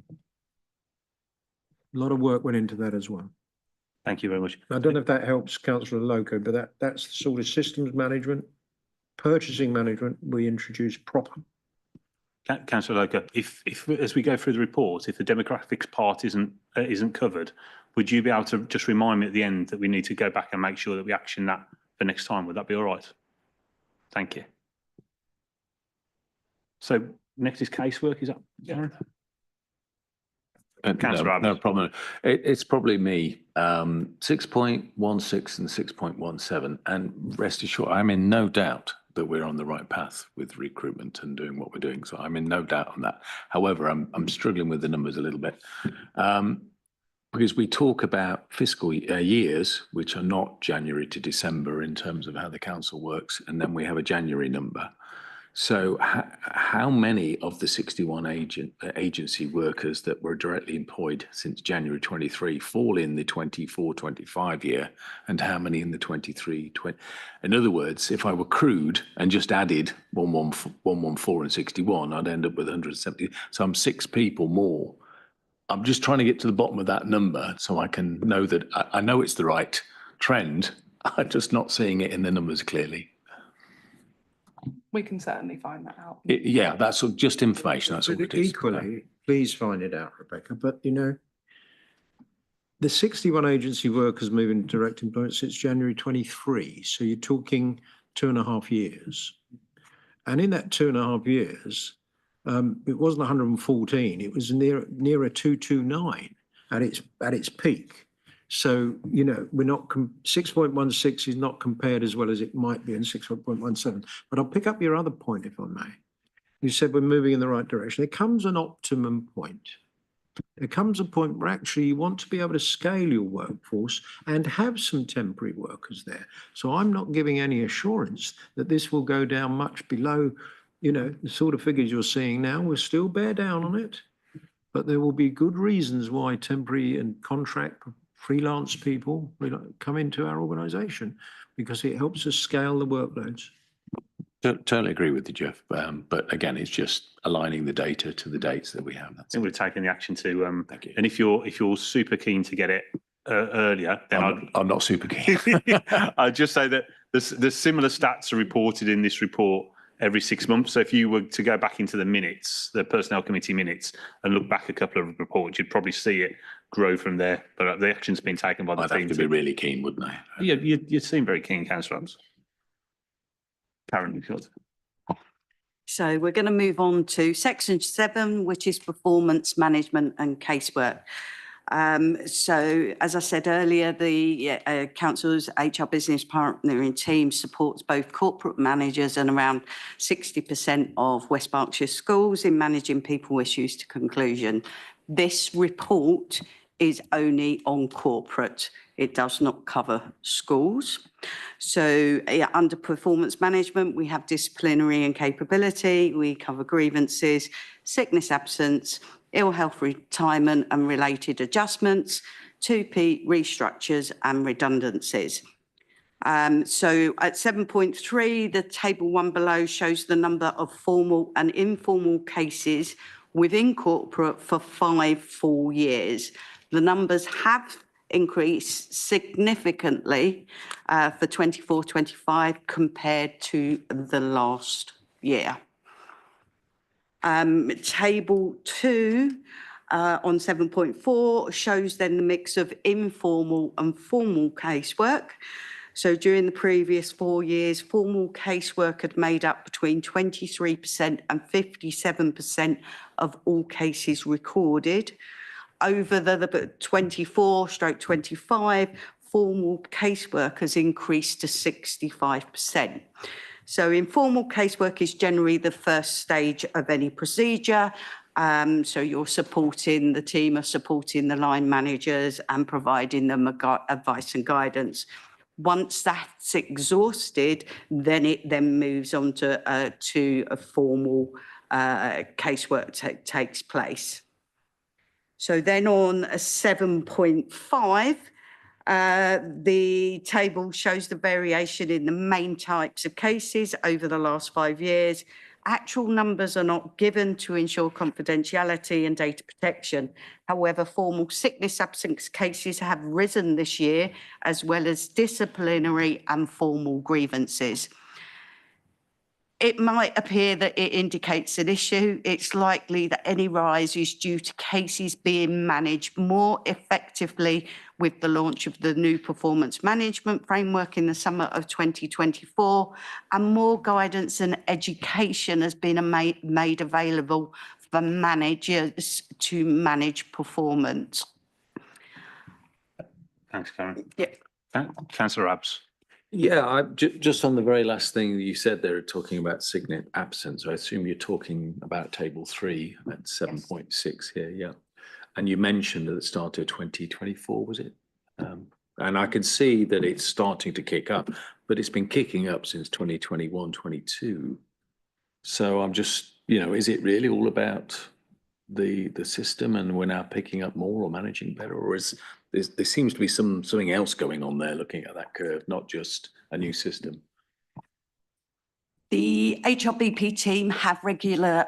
[SPEAKER 3] lot of work went into that as well.
[SPEAKER 2] Thank you very much.
[SPEAKER 3] I don't know if that helps, Councillor Loco, but that's the sort of systems management, purchasing management we introduced proper.
[SPEAKER 2] Councillor Loco, if as we go through the report, if the demographics part isn't covered, would you be able to just remind me at the end that we need to go back and make sure that we action that for next time? Would that be all right? Thank you. So next is casework, is that Darren? Councillor
[SPEAKER 4] No problem. It's probably me. 6.16 and 6.17, and rest assured, I'm in no doubt that we're on the right path with recruitment and doing what we're doing. So I'm in no doubt on that. However, I'm struggling with the numbers a little bit because we talk about fiscal years, which are not January to December in terms of how the council works, and then we have a January number. So how many of the 61 agency workers that were directly employed since January 23 fall in the 24-25 year, and how many in the 23-20? In other words, if I were crude and just added 114 and 61, I'd end up with 170. So I'm 6 people more. I'm just trying to get to the bottom of that number so I can know that I know it's the right trend. I'm just not seeing it in the numbers clearly.
[SPEAKER 7] We can certainly find that out.
[SPEAKER 4] Yeah, that's just information. That's all it is.
[SPEAKER 3] Equally, please find it out, Rebecca. But, you know, the 61 agency workers moving to direct employment since January 23. So you're talking 2.5 years. And in that 2.5 years, it wasn't 114. It was nearer 229 at its peak. So, you know, we're not 6.16 is not compared as well as it might be in 6.17. But I'll pick up your other point, if I may. You said we're moving in the right direction. There comes an optimum point. There comes a point where actually you want to be able to scale your workforce and have some temporary workers there. So I'm not giving any assurance that this will go down much below, you know, the sort of figures you're seeing now. We'll still bear down on it, but there will be good reasons why temporary and contract freelance people come into our organisation, because it helps us scale the workloads.
[SPEAKER 4] Totally agree with you, Jeff. But again, it's just aligning the data to the dates that we have.
[SPEAKER 2] I think we've taken the action to.
[SPEAKER 4] Thank you.
[SPEAKER 2] And if you're super keen to get it earlier, then
[SPEAKER 4] I'm not super keen.
[SPEAKER 2] I'd just say that the similar stats are reported in this report every 6 months. So if you were to go back into the minutes, the personnel committee minutes, and look back a couple of reports, you'd probably see it grow from there. But the action's been taken by the team.
[SPEAKER 4] I'd have to be really keen, wouldn't I?
[SPEAKER 2] Yeah, you seem very keen, Councillor Adams. Karen, you could.
[SPEAKER 5] So we're going to move on to section 7, which is performance management and casework. So as I said earlier, the council's HR business partnering team supports both corporate managers and around 60% of West Berkshire schools in managing people issues to conclusion. This report is only on corporate. It does not cover schools. So under performance management, we have disciplinary and capability. We cover grievances, sickness absence, ill health retirement and related adjustments, 2P restructures and redundancies. So at 7.3, the table 1 below shows the number of formal and informal cases within corporate for 5 full years. The numbers have increased significantly for 24-25 compared to the last year. Table 2 on 7.4 shows then the mix of informal and formal casework. So during the previous 4 years, formal casework had made up between 23% and 57% of all cases recorded. Over the 24/25, formal casework has increased to 65%. So informal casework is generally the first stage of any procedure. So you're supporting, the team are supporting the line managers and providing them advice and guidance. Once that's exhausted, then it then moves on to a formal casework takes place. So then on a 7.5, the table shows the variation in the main types of cases over the last 5 years. Actual numbers are not given to ensure confidentiality and data protection. However, formal sickness absence cases have risen this year, as well as disciplinary and formal grievances. It might appear that it indicates an issue. It's likely that any rise is due to cases being managed more effectively with the launch of the new performance management framework in the summer of 2024, and more guidance and education has been made available for managers to manage performance.
[SPEAKER 2] Thanks, Karen.
[SPEAKER 5] Yeah.
[SPEAKER 2] Councillor Abbs.
[SPEAKER 4] Yeah, just on the very last thing that you said there, talking about sickness absence, I assume you're talking about table 3 at 7.6 here, yeah. And you mentioned at the start of 2024, was it? And I can see that it's starting to kick up, but it's been kicking up since 2021, 22. So I'm just, you know, is it really all about the system and we're now picking up more or managing better, or there seems to be something else going on there looking at that curve, not just a new system?
[SPEAKER 5] The HRBP team have regular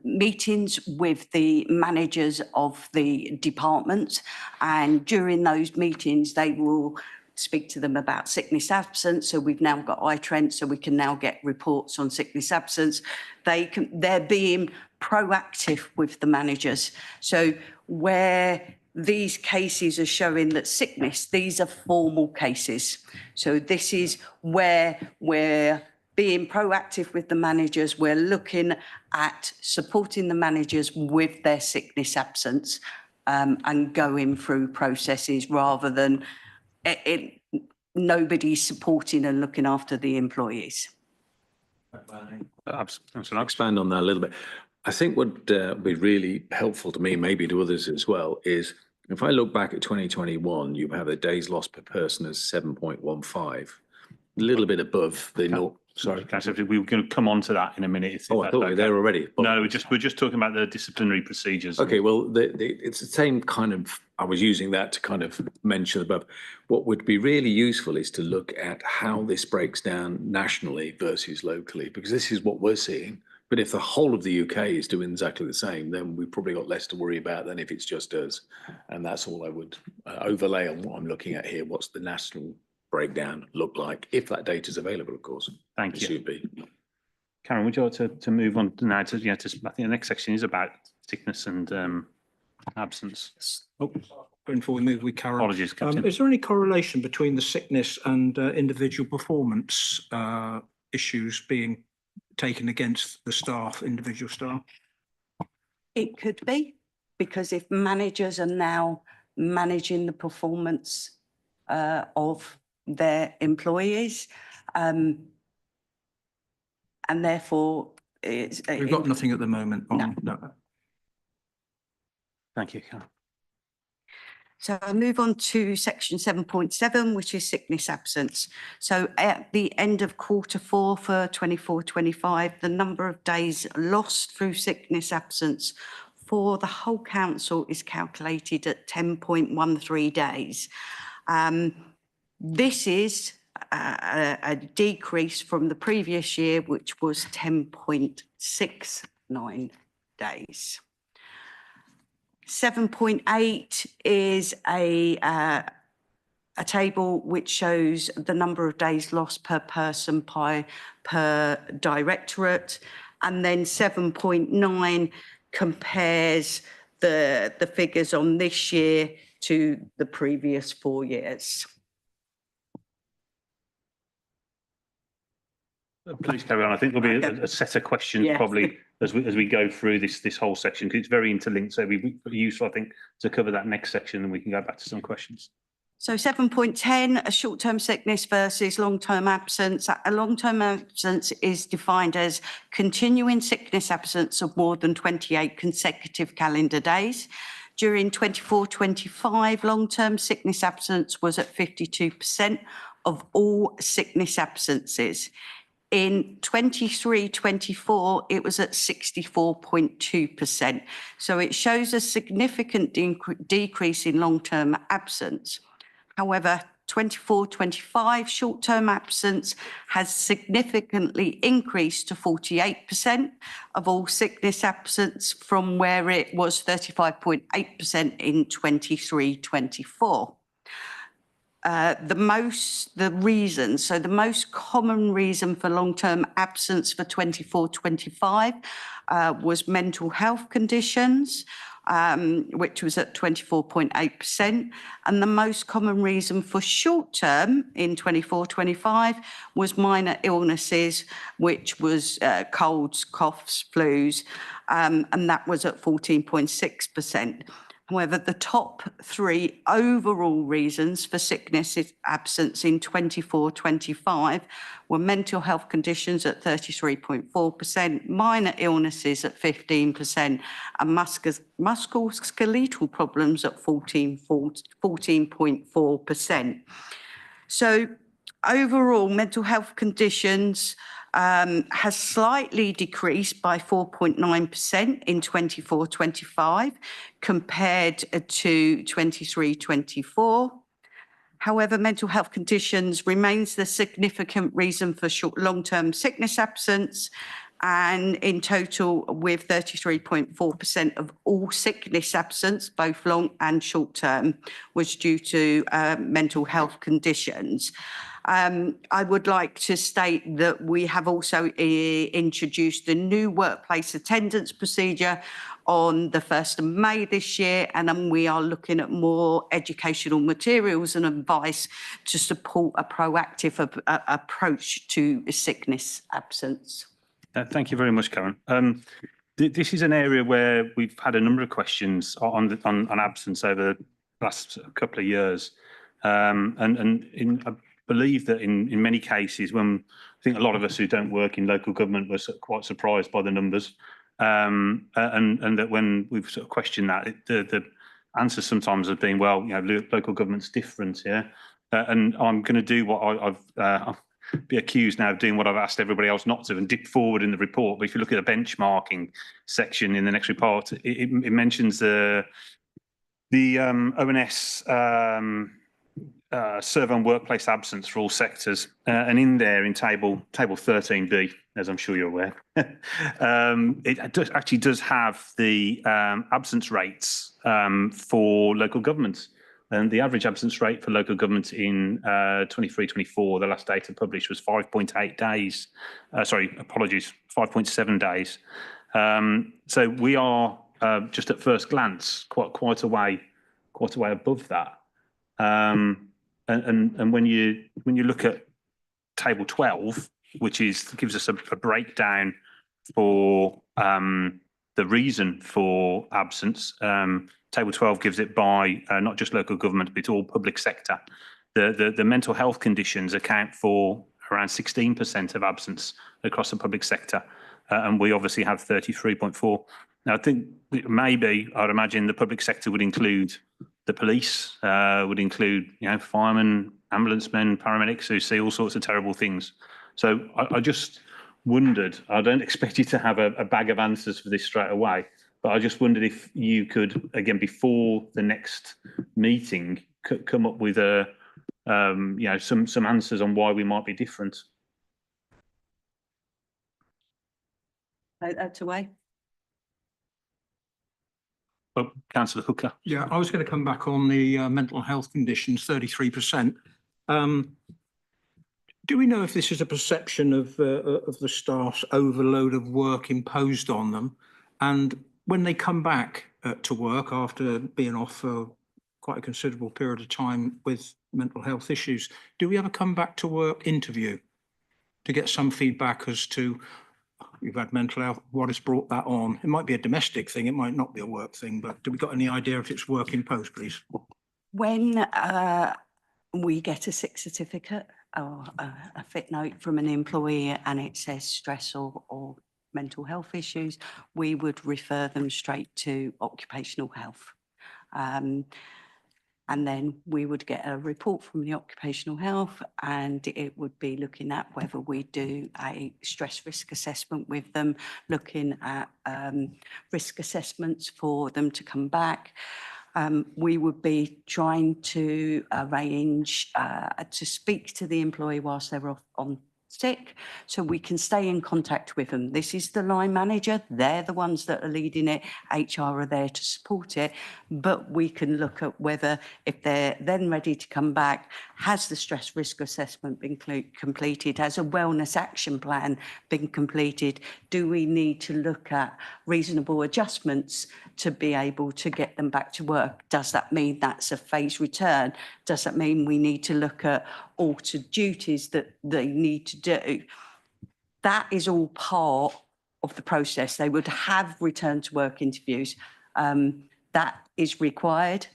[SPEAKER 5] meetings with the managers of the department, and during those meetings they will speak to them about sickness absence. So we've now got iTrent, so we can now get reports on sickness absence. They're being proactive with the managers. So where these cases are showing that sickness, these are formal cases. So this is where we're being proactive with the managers. We're looking at supporting the managers with their sickness absence and going through processes rather than nobody's supporting and looking after the employees.
[SPEAKER 4] I'll expand on that a little bit. I think what would be really helpful to me, maybe to others as well, is if I look back at 2021, you have the days lost per person as 7.15, a little bit above the
[SPEAKER 2] Sorry, Councillor, we were going to come on to that in a minute.
[SPEAKER 4] Oh, I thought we were there already.
[SPEAKER 2] No, we're just talking about the disciplinary procedures.
[SPEAKER 4] Okay, well, it's the same kind of, I was using that to kind of mention above. What would be really useful is to look at how this breaks down nationally versus locally, because this is what we're seeing. But if the whole of the UK is doing exactly the same, then we've probably got less to worry about than if it's just us. And that's all I would overlay on what I'm looking at here. What's the national breakdown look like, if that data is available, of course?
[SPEAKER 2] Thank you.
[SPEAKER 4] It should be.
[SPEAKER 2] Karen, would you like to move on now to, I think the next section is about sickness and absence.
[SPEAKER 6] Oh, before we move, Karen.
[SPEAKER 2] Apologies, Captain.
[SPEAKER 6] Is there any correlation between the sickness and individual performance issues being taken against the staff, individual staff?
[SPEAKER 5] It could be, because if managers are now managing the performance of their employees, and therefore
[SPEAKER 6] we've got nothing at the moment on no.
[SPEAKER 2] Thank you, Karen.
[SPEAKER 5] So I'll move on to section 7.7, which is sickness absence. So at the end of Q4 for 24-25, the number of days lost through sickness absence for the whole council is calculated at 10.13 days. This is a decrease from the previous year, which was 10.69 days. 7.8 is a table which shows the number of days lost per person per directorate, and then 7.9 compares the figures on this year to the previous 4 years.
[SPEAKER 2] Please carry on. I think there'll be a set of questions
[SPEAKER 5] Yes.
[SPEAKER 2] probably as we go through this whole section, because it's very interlinked. So it'd be useful, I think, to cover that next section, and we can go back to some questions.
[SPEAKER 5] So 7.10, a short-term sickness versus long-term absence. A long-term absence is defined as continuing sickness absence of more than 28 consecutive calendar days. During 24-25, long-term sickness absence was at 52% of all sickness absences. In 23-24, it was at 64.2%. So it shows a significant decrease in long-term absence. However, 24-25 short-term absence has significantly increased to 48% of all sickness absence from where it was 35.8% in 23-24. The most common reason for long-term absence for 24-25 was mental health conditions, which was at 24.8%. And the most common reason for short-term in 24-25 was minor illnesses, which was colds, coughs, flus, and that was at 14.6%. However, the top three overall reasons for sickness absence in 24-25 were mental health conditions at 33.4%, minor illnesses at 15%, and musculoskeletal problems at 14.4%. So overall, mental health conditions has slightly decreased by 4.9% in 24-25 compared to 23-24. However, mental health conditions remains the significant reason for long-term sickness absence, and in total with 33.4% of all sickness absence, both long and short-term, was due to mental health conditions. I would like to state that we have also introduced a new workplace attendance procedure on the 1st of May this year, and we are looking at more educational materials and advice to support a proactive approach to sickness absence.
[SPEAKER 2] Thank you very much, Karen. This is an area where we've had a number of questions on absence over the last couple of years, and I believe that in many cases, when I think a lot of us who don't work in local government were sort of quite surprised by the numbers, and that when we've sort of questioned that, the answers sometimes have been, well, you know, local government's different, yeah, and I'm going to do what I've be accused now of doing what I've asked everybody else not to and dip forward in the report. But if you look at the benchmarking section in the next report, it mentions the ONS survey on workplace absence for all sectors, and in there in table 13B, as I'm sure you're aware, it actually does have the absence rates for local governments. And the average absence rate for local government in 23-24, the last data published, was 5.8 days. 5.7 days. So we are just at first glance quite a way above that. And when you look at table 12, which gives us a breakdown for the reason for absence. Table 12 gives it by not just local government, but all public sector. The mental health conditions account for around 16% of absence across the public sector. And we obviously have 33.4. Now, I think maybe I'd imagine the public sector would include the police, would include, you know, firemen, ambulance men, paramedics who see all sorts of terrible things. So I just wondered, I don't expect you to have a bag of answers for this straight away, but I just wondered if you could, again, before the next meeting, come up with you know, some answers on why we might be different.
[SPEAKER 5] That's away.
[SPEAKER 2] Oh, Councillor Hooker.
[SPEAKER 6] Yeah, I was going to come back on the mental health conditions, 33%. Do we know if this is a perception of the staff's overload of work imposed on them? And when they come back to work after being off for quite a considerable period of time with mental health issues, do we ever come back to work interview? to get some feedback as to, you've had mental health, what has brought that on? It might be a domestic thing, it might not be a work thing, but do we got any idea if it's work in post, please?
[SPEAKER 5] When we get a sick certificate or a fit note from an employee and it says stress or mental health issues, we would refer them straight to occupational health. And then we would get a report from the occupational health and it would be looking at whether we do a stress risk assessment with them, looking at risk assessments for them to come back. We would be trying to arrange to speak to the employee whilst they're off on sick, so we can stay in contact with them. This is the line manager, they're the ones that are leading it, HR are there to support it, but we can look at whether, if they're then ready to come back, has the stress risk assessment been completed, has a wellness action plan been completed, do we need to look at reasonable adjustments to be able to get them back to work? Does that mean that's a phased return? Does that mean we need to look at altered duties that they need to do? That is all part of the process. They would have return to work interviews. That is required.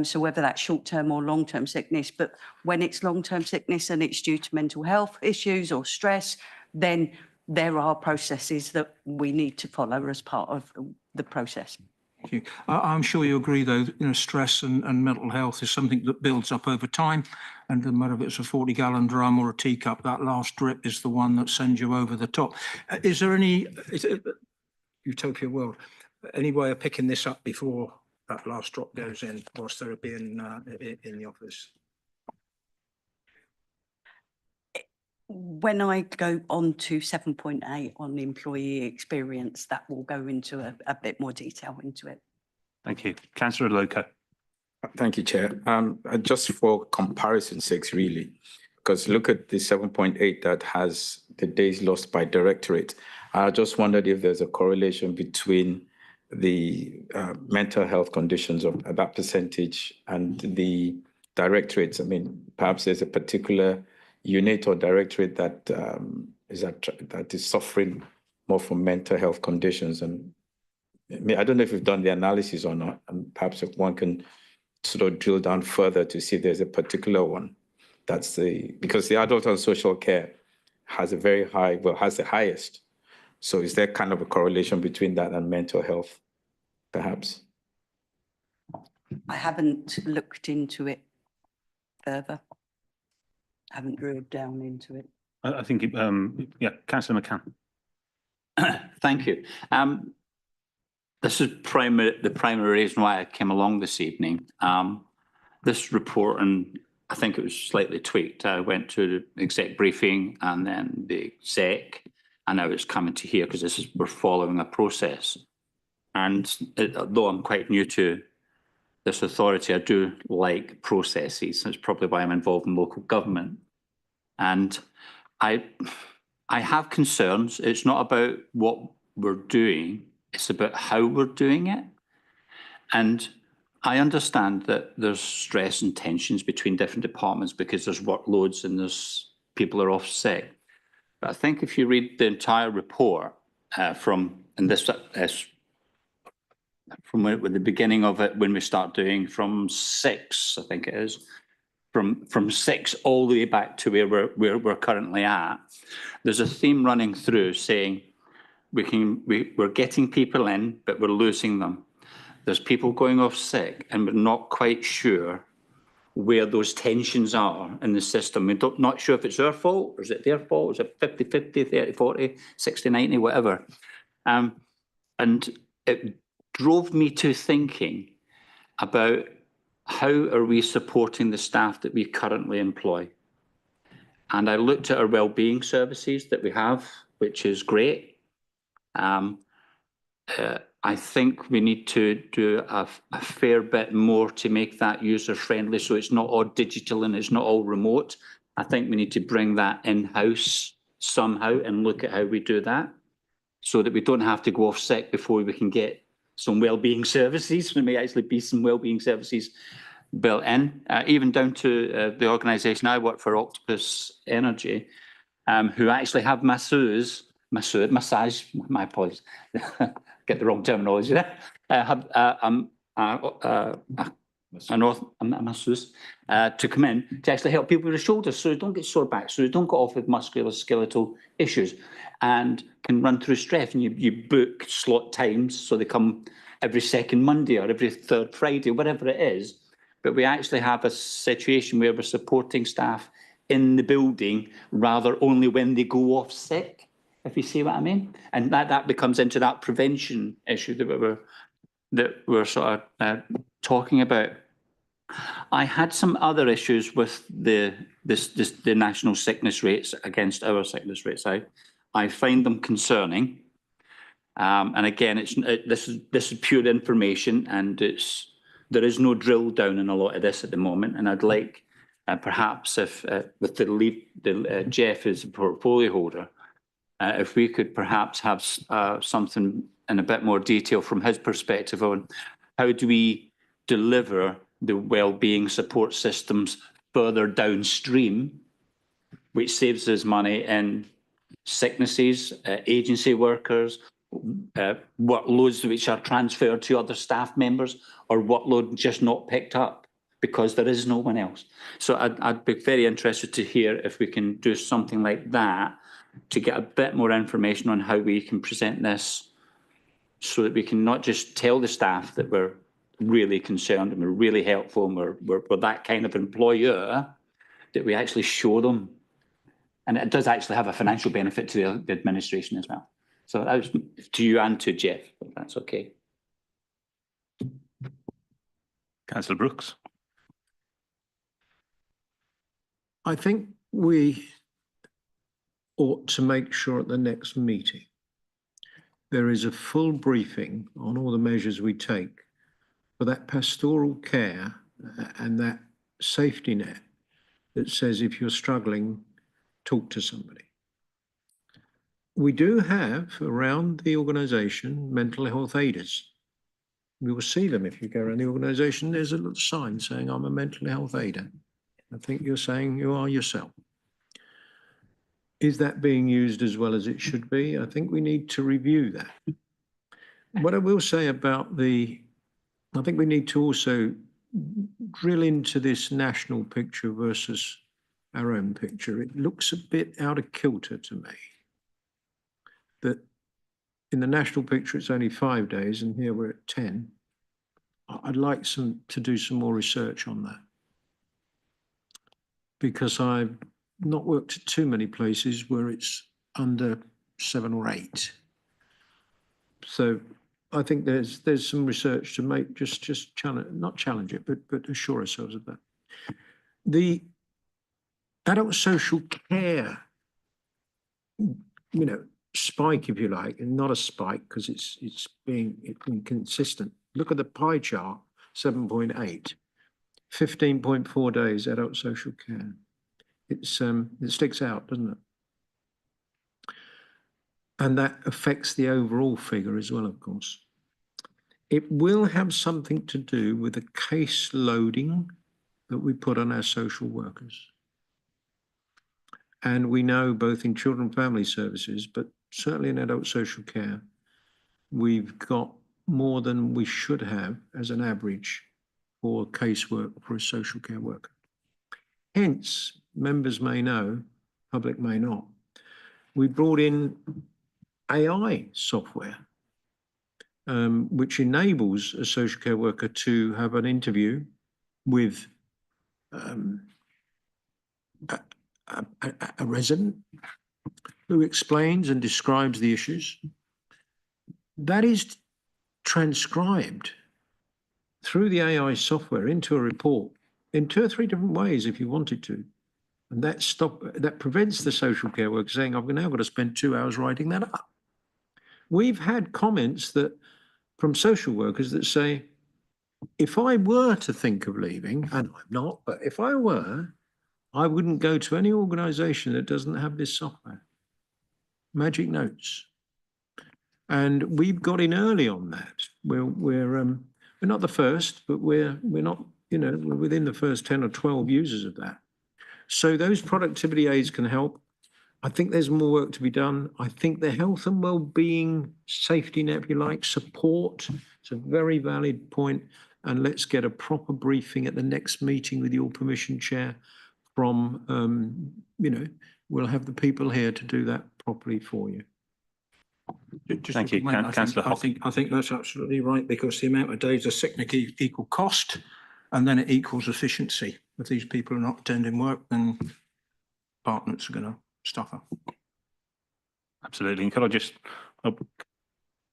[SPEAKER 5] So whether that's short-term or long-term sickness, but when it's long-term sickness and it's due to mental health issues or stress, then there are processes that we need to follow as part of the process.
[SPEAKER 6] Thank you. I'm sure you agree, though, that, stress and mental health is something that builds up over time. And no matter if it's a 40-gallon drum or a teacup, that last drip is the one that sends you over the top. Is there any, utopia world, any way of picking this up before that last drop goes in, whilst they're being in the office?
[SPEAKER 5] When I go on to 7.8 on the employee experience, that will go into a bit more detail into it.
[SPEAKER 2] Thank you. Councillor Loco.
[SPEAKER 10] Thank you, Chair. Just for comparison's sake, really, because look at the 7.8 that has the days lost by directorate. I just wondered if there's a correlation between the mental health conditions of that percentage and the directorates. I mean, perhaps there's a particular unit or directorate that is suffering more from mental health conditions. And I don't know if you've done the analysis or not, and perhaps if one can sort of drill down further to see if there's a particular one. Because the adult and social care has a very high, well, has the highest. So is there kind of a correlation between that and mental health, perhaps?
[SPEAKER 5] I haven't looked into it further. I haven't drilled down into it.
[SPEAKER 2] I think, yeah, Councillor McCann.
[SPEAKER 8] Thank you. This is the primary reason why I came along this evening. This report, and I think it was slightly tweaked. I went to the exec briefing and then the exec, and now it's coming to here because we're following a process. And though I'm quite new to this authority, I do like processes. That's probably why I'm involved in local government. And I have concerns. It's not about what we're doing, it's about how we're doing it. And I understand that there's stress and tensions between different departments because there's workloads and there's people are off sick. But I think if you read the entire report from the beginning of it, when we start doing from 6, I think it is, from 6 all the way back to where we're currently at, there's a theme running through saying we're getting people in, but we're losing them. There's people going off sick, and we're not quite sure where those tensions are in the system. We're not sure if it's our fault, or is it their fault, is it 50-50, 30-40, 60-90, whatever. And it drove me to thinking about how are we supporting the staff that we currently employ. And I looked at our wellbeing services that we have, which is great. I think we need to do a fair bit more to make that user friendly, so it's not all digital and it's not all remote. I think we need to bring that in-house somehow and look at how we do that, so that we don't have to go off sick before we can get some wellbeing services. There may actually be some wellbeing services built in, even down to the organisation I work for, Octopus Energy. who actually have massage, my apologies, get the wrong terminology there, have a masseuse to come in to actually help people with the shoulders so they don't get sore back, so they don't go off with musculoskeletal issues, and can run through stress. And you book slot times so they come every second Monday or every third Friday, whatever it is. But we actually have a situation where we're supporting staff in the building rather only when they go off sick, if you see what I mean. And that becomes into that prevention issue that we're sort of talking about. I had some other issues with the national sickness rates against our sickness rates. I find them concerning. And again, this is pure information, and there is no drill down in a lot of this at the moment. And I'd like perhaps if with Jeff as a portfolio holder, if we could perhaps have something in a bit more detail from his perspective on how do we deliver the well-being support systems further downstream, which saves us money in sicknesses, agency workers, workloads which are transferred to other staff members, or workload just not picked up because there is no one else. So I'd be very interested to hear if we can do something like that to get a bit more information on how we can present this so that we can not just tell the staff that we're really concerned and we're really helpful and we're that kind of employer, that we actually show them. And it does actually have a financial benefit to the administration as well. So that was to you and to Jeff, if that's okay.
[SPEAKER 2] Councillor Brooks.
[SPEAKER 3] I think we ought to make sure at the next meeting there is a full briefing on all the measures we take for that pastoral care and that safety net that says if you're struggling, talk to somebody. We do have around the organisation mental health aiders. We will see them if you go around the organisation. There's a little sign saying I'm a mental health aider. I think you're saying you are yourself. Is that being used as well as it should be? I think we need to review that. What I will say about I think we need to also drill into this national picture versus our own picture. It looks a bit out of kilter to me that in the national picture it's only 5 days and here we're at 10. I'd like to do some more research on that, because I've not worked at too many places where it's under 7 or 8. So I think there's some research to make, just challenge, not challenge it, but assure ourselves of that. The adult social care, spike, if you like, and not a spike because it's being inconsistent. Look at the pie chart, 7.8, 15.4 days adult social care. It sticks out, doesn't it? And that affects the overall figure as well, of course. It will have something to do with the case loading that we put on our social workers. And we know both in children and family services, but certainly in adult social care, we've got more than we should have as an average for casework for a social care worker. Hence, members may know, public may not, we brought in AI software, which enables a social care worker to have an interview with a resident who explains and describes the issues. That is transcribed through the AI software into a report in 2 or 3 different ways if you wanted to. And that prevents the social care worker saying, I've now got to spend 2 hours writing that up. We've had comments from social workers that say, if I were to think of leaving, and I'm not, but if I were, I wouldn't go to any organisation that doesn't have this software. Magic Notes. And we've got in early on that. We're not the first, but we're not, we're within the first 10 or 12 users of that. So those productivity aids can help. I think there's more work to be done. I think the health and well-being safety net, if you like, support, it's a very valid point. And let's get a proper briefing at the next meeting with your permission, Chair, from, we'll have the people here to do that properly for you.
[SPEAKER 6] Just
[SPEAKER 2] Thank
[SPEAKER 6] a
[SPEAKER 2] you.
[SPEAKER 6] comment,
[SPEAKER 2] Councillor
[SPEAKER 6] I think that's absolutely right, because the amount of days of sickness equal cost, and then it equals efficiency. If these people are not attending work, then departments are going to suffer.
[SPEAKER 2] Absolutely. And could I just,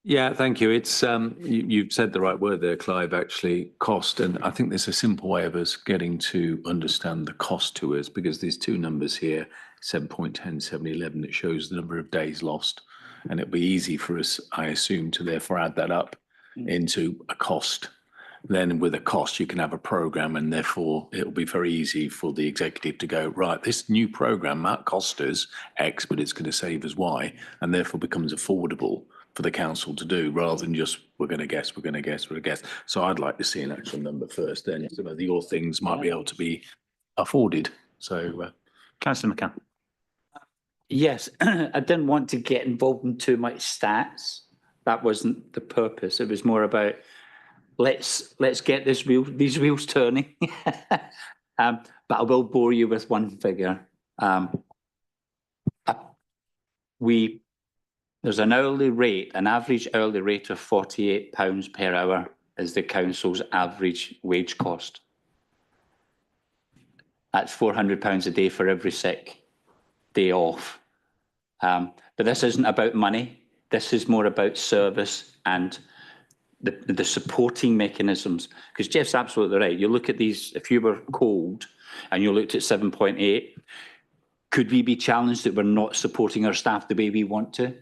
[SPEAKER 4] Yeah, thank you. It's you've said the right word there, Clive, actually, cost. And I think there's a simple way of us getting to understand the cost to us, because there's two numbers here, 7.10, 7.11, that shows the number of days lost. And it'll be easy for us, I assume, to therefore add that up into a cost. Then with a cost, you can have a program, and therefore it'll be very easy for the executive to go, right, this new program might cost us X, but it's going to save us Y, and therefore becomes affordable for the council to do, rather than just, we're going to guess. So I'd like to see an actual number first, then some of your things might be able to be afforded. So,
[SPEAKER 2] Councillor McCann.
[SPEAKER 8] Yes, I didn't want to get involved in too much stats. That wasn't the purpose. It was more about let's get these wheels turning. But I will bore you with one figure. There's an hourly rate, an average hourly rate of £48 per hour is the council's average wage cost. That's £400 a day for every sick day off. But this isn't about money. This is more about service and the supporting mechanisms. Because Jeff's absolutely right. You look at these, if you were cold and you looked at 7.8, could we be challenged that we're not supporting our staff the way we want to?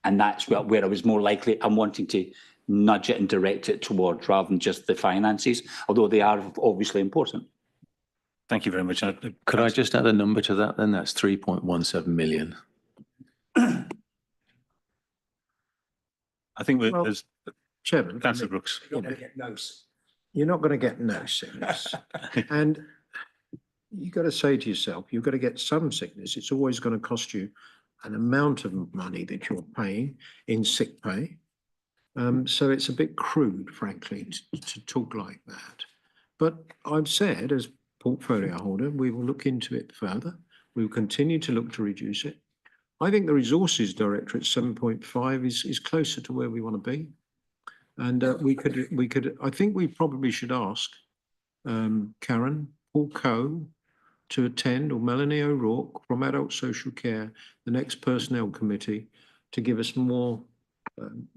[SPEAKER 8] And that's where I was more likely, I'm wanting to nudge it and direct it towards, rather than just the finances, although they are obviously important.
[SPEAKER 2] Thank you very much.
[SPEAKER 4] could I just add a number to that then? That's 3.17 million.
[SPEAKER 2] I think
[SPEAKER 3] Well,
[SPEAKER 2] there's
[SPEAKER 3] Chairman.
[SPEAKER 2] Councillor Brooks.
[SPEAKER 3] You're not going to get no sickness. And you've got to say to yourself, you've got to get some sickness. It's always going to cost you an amount of money that you're paying in sick pay. So it's a bit crude, frankly, to talk like that. But I've said, as portfolio holder, we will look into it further. We will continue to look to reduce it. I think the Resources Directorate 7.5 is closer to where we want to be. And I think we probably should ask Karen, Paul Coe to attend, or Melanie O'Rourke from Adult Social Care, the next Personnel Committee, to give us more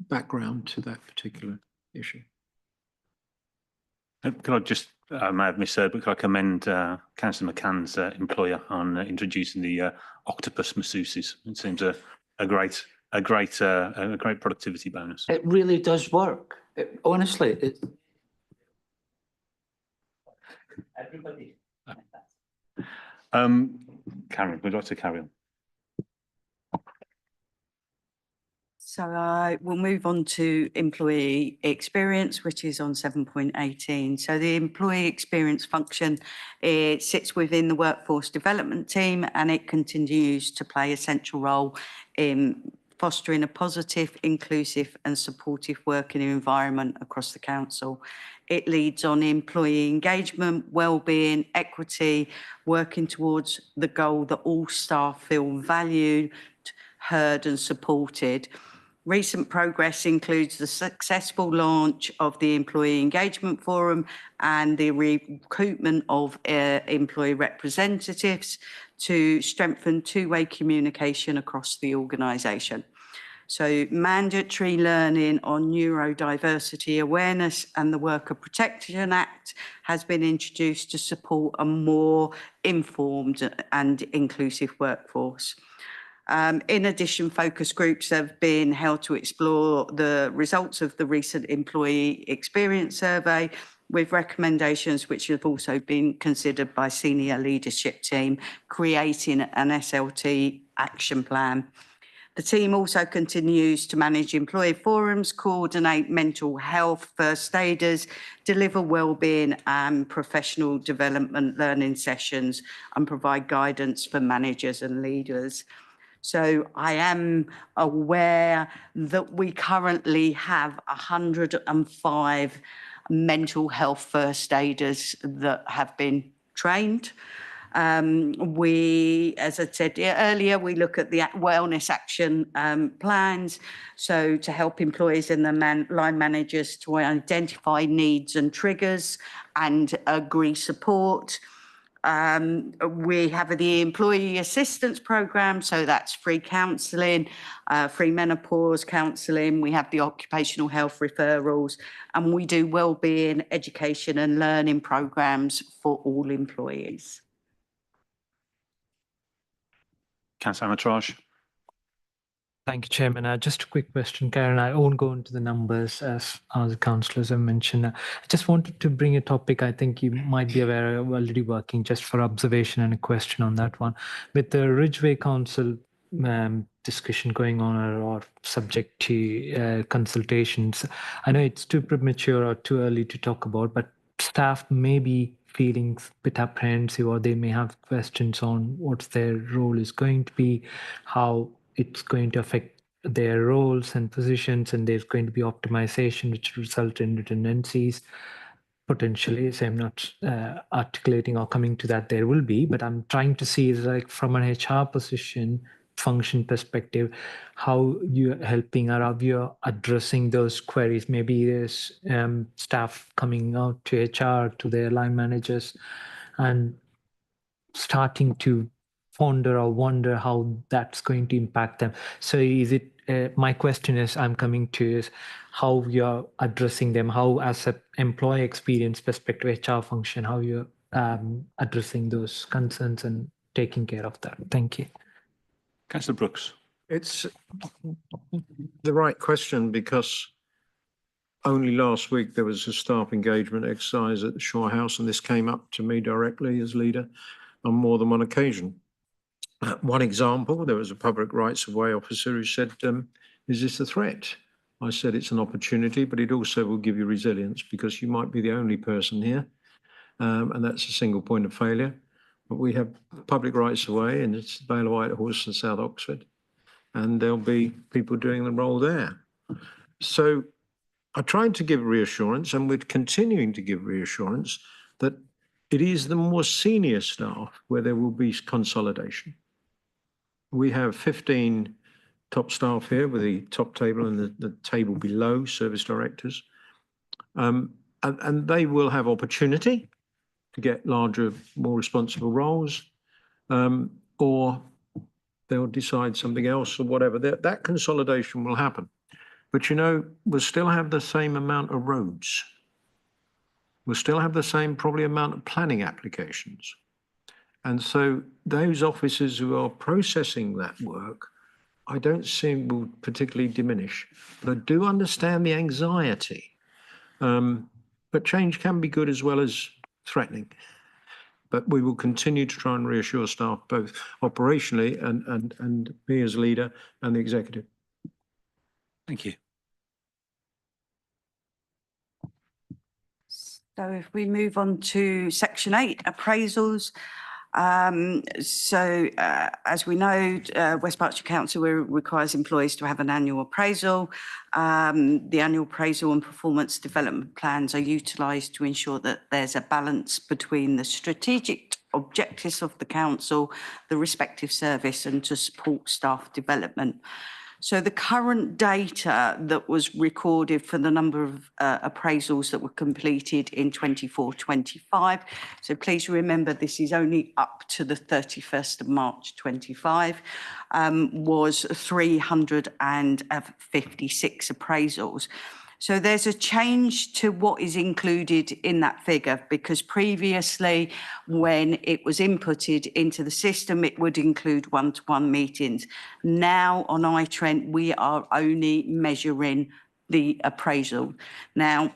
[SPEAKER 3] background to that particular issue.
[SPEAKER 2] Could I just, I may have misheard, but could I commend Councillor McCann's employer on introducing the octopus masseuses? It seems a great productivity bonus.
[SPEAKER 8] It really does work. Honestly, everybody.
[SPEAKER 2] Karen, would you like to carry on?
[SPEAKER 5] So I will move on to employee experience, which is on 7.18. So the employee experience function, it sits within the workforce development team, and it continues to play a central role in fostering a positive, inclusive and supportive working environment across the council. It leads on employee engagement, wellbeing, equity, working towards the goal that all staff feel valued, heard and supported. Recent progress includes the successful launch of the Employee Engagement Forum and the recruitment of employee representatives to strengthen two-way communication across the organisation. So mandatory learning on neurodiversity awareness and the Worker Protection Act has been introduced to support a more informed and inclusive workforce. In addition, focus groups have been held to explore the results of the recent employee experience survey, with recommendations which have also been considered by senior leadership team, creating an SLT action plan. The team also continues to manage employee forums, coordinate mental health first aiders, deliver wellbeing and professional development learning sessions, and provide guidance for managers and leaders. So I am aware that we currently have 105 mental health first aiders that have been trained. We, as I said earlier, we look at the wellness action plans. So to help employees and the line managers to identify needs and triggers and agree support. We have the employee assistance program, so that's free counselling, free menopause counselling. We have the occupational health referrals, and we do wellbeing, education and learning programs for all employees.
[SPEAKER 2] Councillor Amatraj.
[SPEAKER 11] Thank you, Chairman. Just a quick question, Karen. I won't go into the numbers as the councillors have mentioned. I just wanted to bring a topic I think you might be aware of already working, just for observation and a question on that one. With the Ridgeway Council discussion going on or subject to consultations, I know it's too premature or too early to talk about, but staff may be feeling a bit apprehensive, or they may have questions on what their role is going to be, how it's going to affect their roles and positions, and there's going to be optimization which result in redundancies potentially. So I'm not articulating or coming to that there will be, but I'm trying to see, like, from an HR position function perspective, how you're helping or how you're addressing those queries. Maybe there's staff coming out to HR, to their line managers, and starting to ponder or wonder how that's going to impact them. So is it, my question is, I'm coming to is how you're addressing them, how as an employee experience perspective, HR function, how you're addressing those concerns and taking care of that. Thank you.
[SPEAKER 2] Councillor Brooks.
[SPEAKER 3] It's the right question, because only last week there was a staff engagement exercise at the Shore House, and this came up to me directly as leader on more than one occasion. One example, there was a public rights of way officer who said, is this a threat? I said, it's an opportunity, but it also will give you resilience, because you might be the only person here, and that's a single point of failure. But we have public rights of way, and it's Vale of Whitehorse and South Oxford, and there'll be people doing the role there. So I tried to give reassurance, and we're continuing to give reassurance, that it is the more senior staff where there will be consolidation. We have 15 top staff here with the top table and the table below, service directors. And they will have opportunity to get larger, more responsible roles, or they'll decide something else or whatever. That consolidation will happen. But, you know, we'll still have the same amount of roads. We'll still have the same probably amount of planning applications. And so those officers who are processing that work, I don't think will particularly diminish. But I do understand the anxiety. But change can be good as well as threatening. But we will continue to try and reassure staff, both operationally and me as leader and the executive.
[SPEAKER 2] Thank you.
[SPEAKER 5] So if we move on to section 8, appraisals. As we know, West Berkshire Council requires employees to have an annual appraisal. The annual appraisal and performance development plans are utilised to ensure that there's a balance between the strategic objectives of the council, the respective service, and to support staff development. So the current data that was recorded for the number of appraisals that were completed in 24-25, so please remember this is only up to the 31st of March 25, was 356 appraisals. So there's a change to what is included in that figure, because previously when it was inputted into the system, it would include one-to-one meetings. Now on iTrent, we are only measuring the appraisal. Now,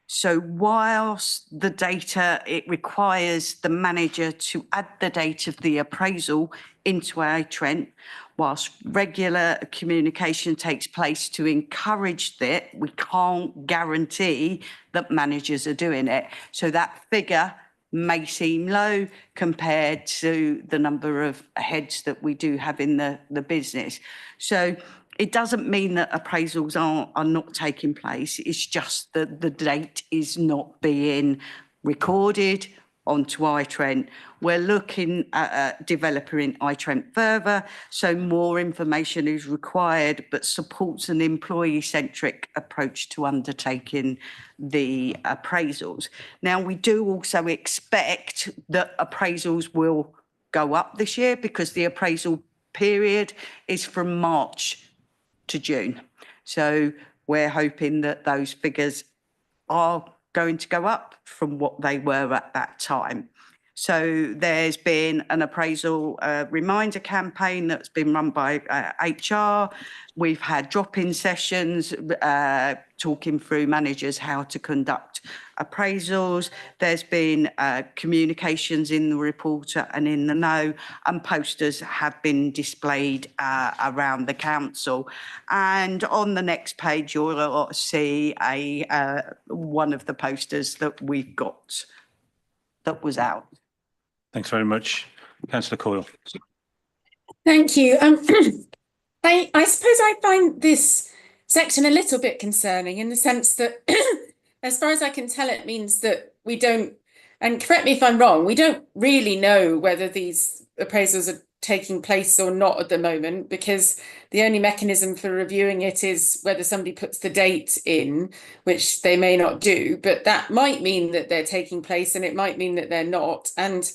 [SPEAKER 5] so whilst the data, it requires the manager to add the date of the appraisal into iTrent, whilst regular communication takes place to encourage that, we can't guarantee that managers are doing it. So that figure may seem low compared to the number of heads that we do have in the business. So it doesn't mean that appraisals are not taking place. It's just that the date is not being recorded onto iTrent. We're looking at developing iTrent further, so more information is required, but supports an employee-centric approach to undertaking the appraisals. Now, we do also expect that appraisals will go up this year because the appraisal period is from March to June. So we're hoping that those figures are going to go up from what they were at that time. So there's been an appraisal reminder campaign that's been run by HR. We've had drop-in sessions talking through managers how to conduct appraisals. There's been communications in the reporter and in the know, and posters have been displayed around the council. And on the next page, you'll see one of the posters that we've got that was out.
[SPEAKER 2] Thanks very much. Councillor Coyle.
[SPEAKER 9] Thank you. I suppose I find this section a little bit concerning in the sense that, as far as I can tell, it means that we don't, and correct me if I'm wrong, we don't really know whether these appraisals are taking place or not at the moment, because the only mechanism for reviewing it is whether somebody puts the date in, which they may not do, but that might mean that they're taking place and it might mean that they're not. And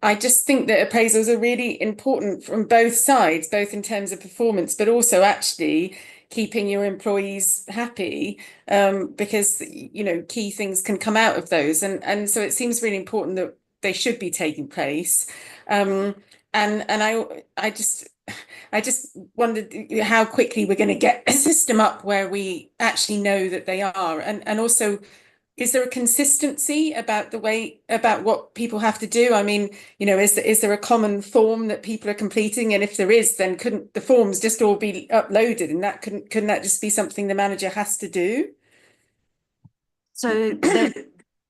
[SPEAKER 9] I just think that appraisals are really important from both sides, both in terms of performance, but also actually keeping your employees happy, because, you know, key things can come out of those. And so it seems really important that they should be taking place. And I just wondered how quickly we're going to get a system up where we actually know that they are. And also, is there a consistency about what people have to do? I mean, you know, is there a common form that people are completing? And if there is, then couldn't the forms just all be uploaded? And that couldn't that just be something the manager has to do?
[SPEAKER 5] So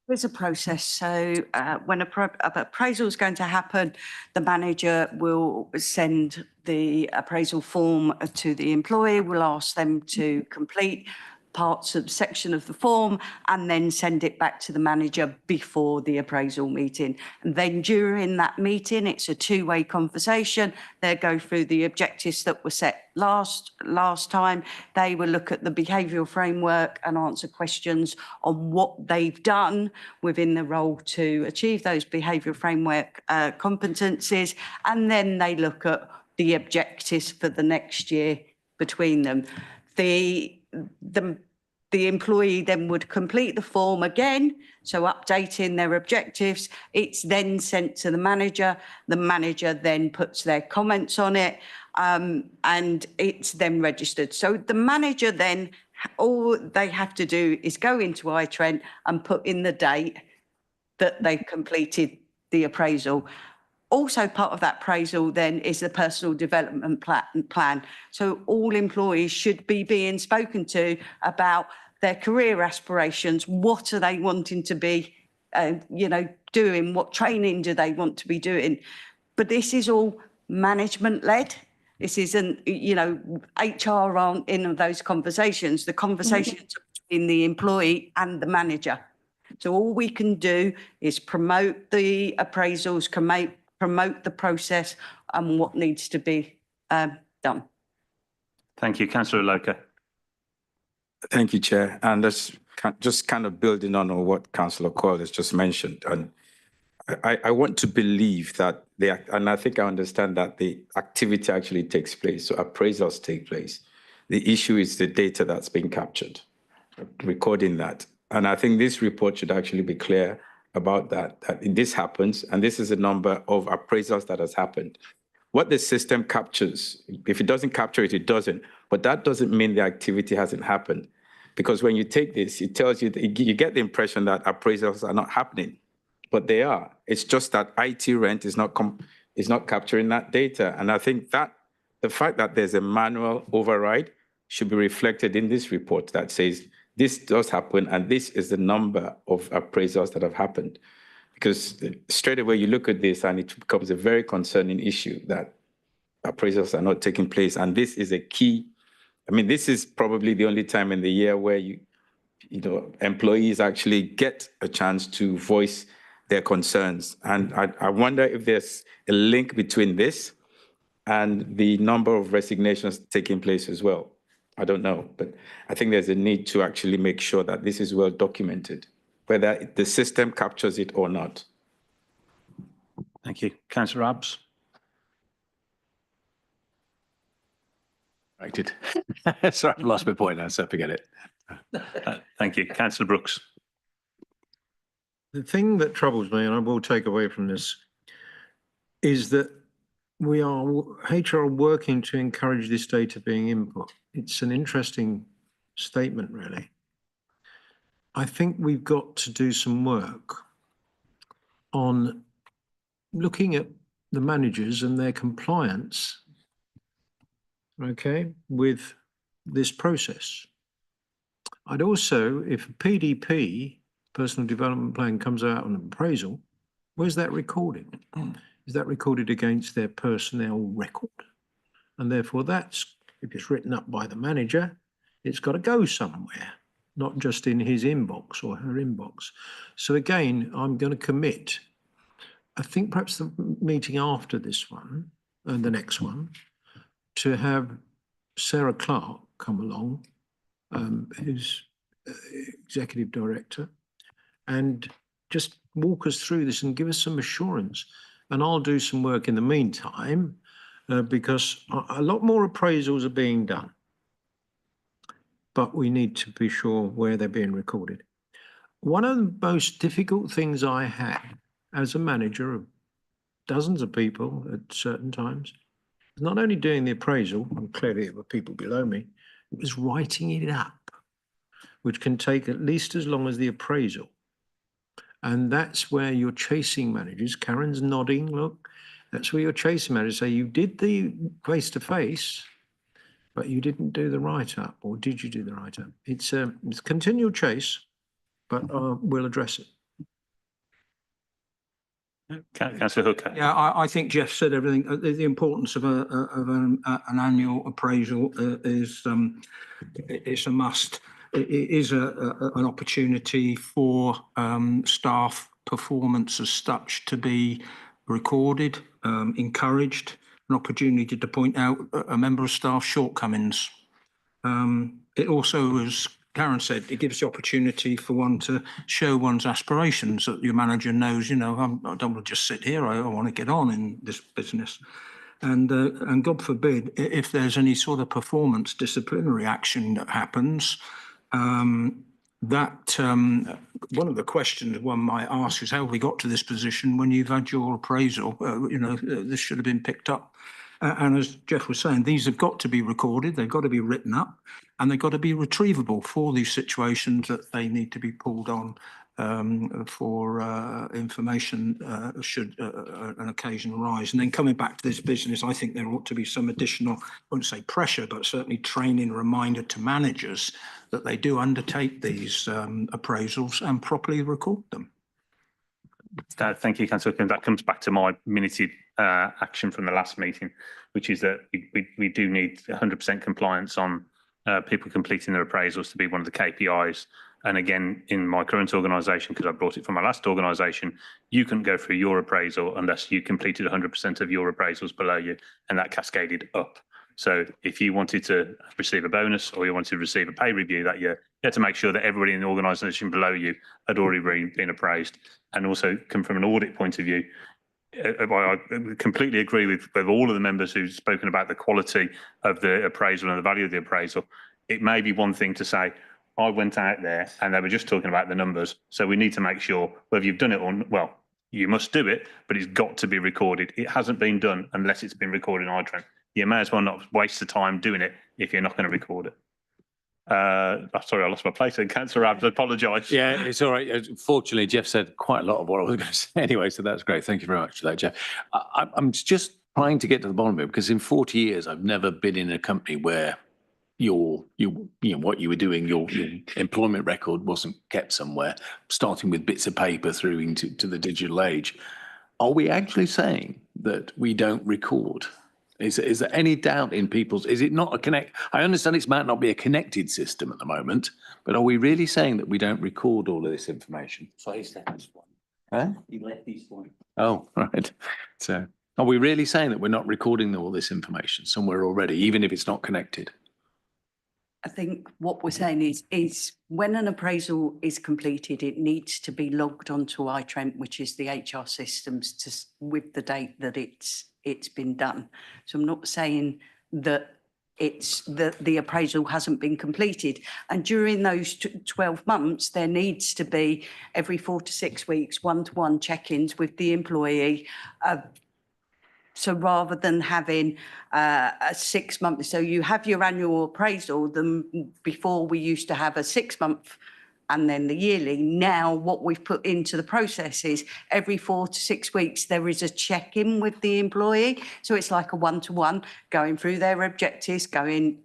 [SPEAKER 5] there's a process. So when an appraisal is going to happen, the manager will send the appraisal form to the employee. We'll ask them to complete parts of section of the form and then send it back to the manager before the appraisal meeting. And then during that meeting, it's a two-way conversation. They go through the objectives that were set last time. They will look at the behavioural framework and answer questions on what they've done within the role to achieve those behavioural framework competencies. And then they look at the objectives for the next year between them. The employee then would complete the form again, so updating their objectives. It's then sent to the manager. The manager then puts their comments on it, and it's then registered. So the manager then, all they have to do is go into iTrent and put in the date that they completed the appraisal. Also part of that appraisal then is the personal development plan. So all employees should be being spoken to about their career aspirations. What are they wanting to be, doing? What training do they want to be doing? But this is all management led. This isn't, HR aren't in those conversations. The conversations are between the employee and the manager. So all we can do is promote the appraisals, promote the process and what needs to be done.
[SPEAKER 2] Thank you. Councillor Loker.
[SPEAKER 10] Thank you, Chair. And that's just kind of building on what Councillor Coyle has just mentioned. And I want to believe that and I think I understand that the activity actually takes place. So appraisals take place. The issue is the data that's being captured, recording that. And I think this report should actually be clear about that this happens, and this is a number of appraisals that has happened. What the system captures, if it doesn't capture it, it doesn't. But that doesn't mean the activity hasn't happened. Because when you take this, it tells you, you get the impression that appraisals are not happening, but they are. It's just that IT rent is not capturing that data. And I think that the fact that there's a manual override should be reflected in this report that says, this does happen, and this is the number of appraisals that have happened. because straight away you look at this and it becomes a very concerning issue that appraisals are not taking place. And this is a key. I mean, this is probably the only time in the year where employees actually get a chance to voice their concerns. And I wonder if there's a link between this and the number of resignations taking place as well. I don't know, but I think there's a need to actually make sure that this is well documented, whether the system captures it or not.
[SPEAKER 2] Thank you. Councillor Abbs.
[SPEAKER 4] Corrected. Sorry, I've lost my point now, so forget it.
[SPEAKER 2] Thank you. Councillor Brooks.
[SPEAKER 3] The thing that troubles me, and I will take away from this, is that HR are working to encourage this data being input. It's an interesting statement, really. I think we've got to do some work on looking at the managers and their compliance, okay, with this process. I'd also, if a PDP, personal development plan, comes out on an appraisal, where's that recorded? Is that recorded against their personnel record? And therefore that's, if it's written up by the manager, it's got to go somewhere, not just in his inbox or her inbox. So again, I'm going to commit, I think perhaps the meeting after this one and the next one, to have Sarah Clark come along, who's executive director, and just walk us through this and give us some assurance. And I'll do some work in the meantime, because a lot more appraisals are being done, but we need to be sure where they're being recorded. One of the most difficult things I had as a manager of dozens of people at certain times, not only doing the appraisal, and clearly there were people below me, it was writing it up, which can take at least as long as the appraisal. And that's where your chasing managers, Karen's nodding, look, that's where your chasing managers say, you did the face-to-face, but you didn't do the write-up, or did you do the write-up? It's a continual chase, but we'll address it.
[SPEAKER 2] Councillor Hooker.
[SPEAKER 6] Yeah, I think Jeff said everything. The importance of an annual appraisal is a must. It is an opportunity for staff performance as such to be recorded, encouraged, an opportunity to point out a member of staff shortcomings. It also, as Karen said, it gives the opportunity for one to show one's aspirations, that your manager knows, I don't want to just sit here, I want to get on in this business. And God forbid, if there's any sort of performance disciplinary action that happens, one of the questions one might ask is, how have we got to this position when you've had your appraisal? This should have been picked up. And as Jeff was saying, these have got to be recorded, they've got to be written up, and they've got to be retrievable for these situations that they need to be pulled on for information should an occasion arise. And then coming back to this business, I think there ought to be some additional, I wouldn't say pressure, but certainly training, reminder to managers that they do undertake these appraisals and properly record them.
[SPEAKER 2] Thank you, Councillor. That comes back to my minuted action from the last meeting, which is that we do need 100% compliance on people completing their appraisals to be one of the KPIs. And again, in my current organisation, because I brought it from my last organisation, you couldn't go through your appraisal unless you completed 100% of your appraisals below you, and that cascaded up. So if you wanted to receive a bonus or you wanted to receive a pay review that year, you had to make sure that everybody in the organisation below you had already been appraised. And also come from an audit point of view, I completely agree with all of the members who've spoken about the quality of the appraisal and the value of the appraisal. It may be one thing to say, I went out there and they were just talking about the numbers. So we need to make sure whether you've done it or, well, you must do it, but it's got to be recorded. It hasn't been done unless it's been recorded in iTrend. You may as well not waste the time doing it if you're not going to record it. Sorry, I lost my place. Councillor Abbs, I apologise.
[SPEAKER 4] Yeah, it's all right. Fortunately, Jeff said quite a lot of what I was going to say anyway, so that's great. Thank you very much for that, Jeff. I'm just trying to get to the bottom of it, because in 40 years, I've never been in a company where what you were doing, your employment record wasn't kept somewhere, starting with bits of paper through into the digital age. Are we actually saying that we don't record? Is there any doubt in people's, is it not a connect? I understand it might not be a connected system at the moment, but are we really saying that we don't record all of this information?
[SPEAKER 8] So he's left this one.
[SPEAKER 4] Huh?
[SPEAKER 8] He left these one.
[SPEAKER 4] Oh, right. So are we really saying that we're not recording all this information somewhere already, even if it's not connected?
[SPEAKER 5] I think what we're saying is when an appraisal is completed, it needs to be logged onto iTrent, which is the HR systems, with the date that it's been done. So I'm not saying that it's the appraisal hasn't been completed. And during those 12 months, there needs to be every 4 to 6 weeks, one-to-one check-ins with the employee. So rather than having a 6 month, so you have your annual appraisal, then before we used to have a 6 month and then the yearly. Now what we've put into the process is every 4 to 6 weeks, there is a check-in with the employee. So it's like a one-to-one, going through their objectives, having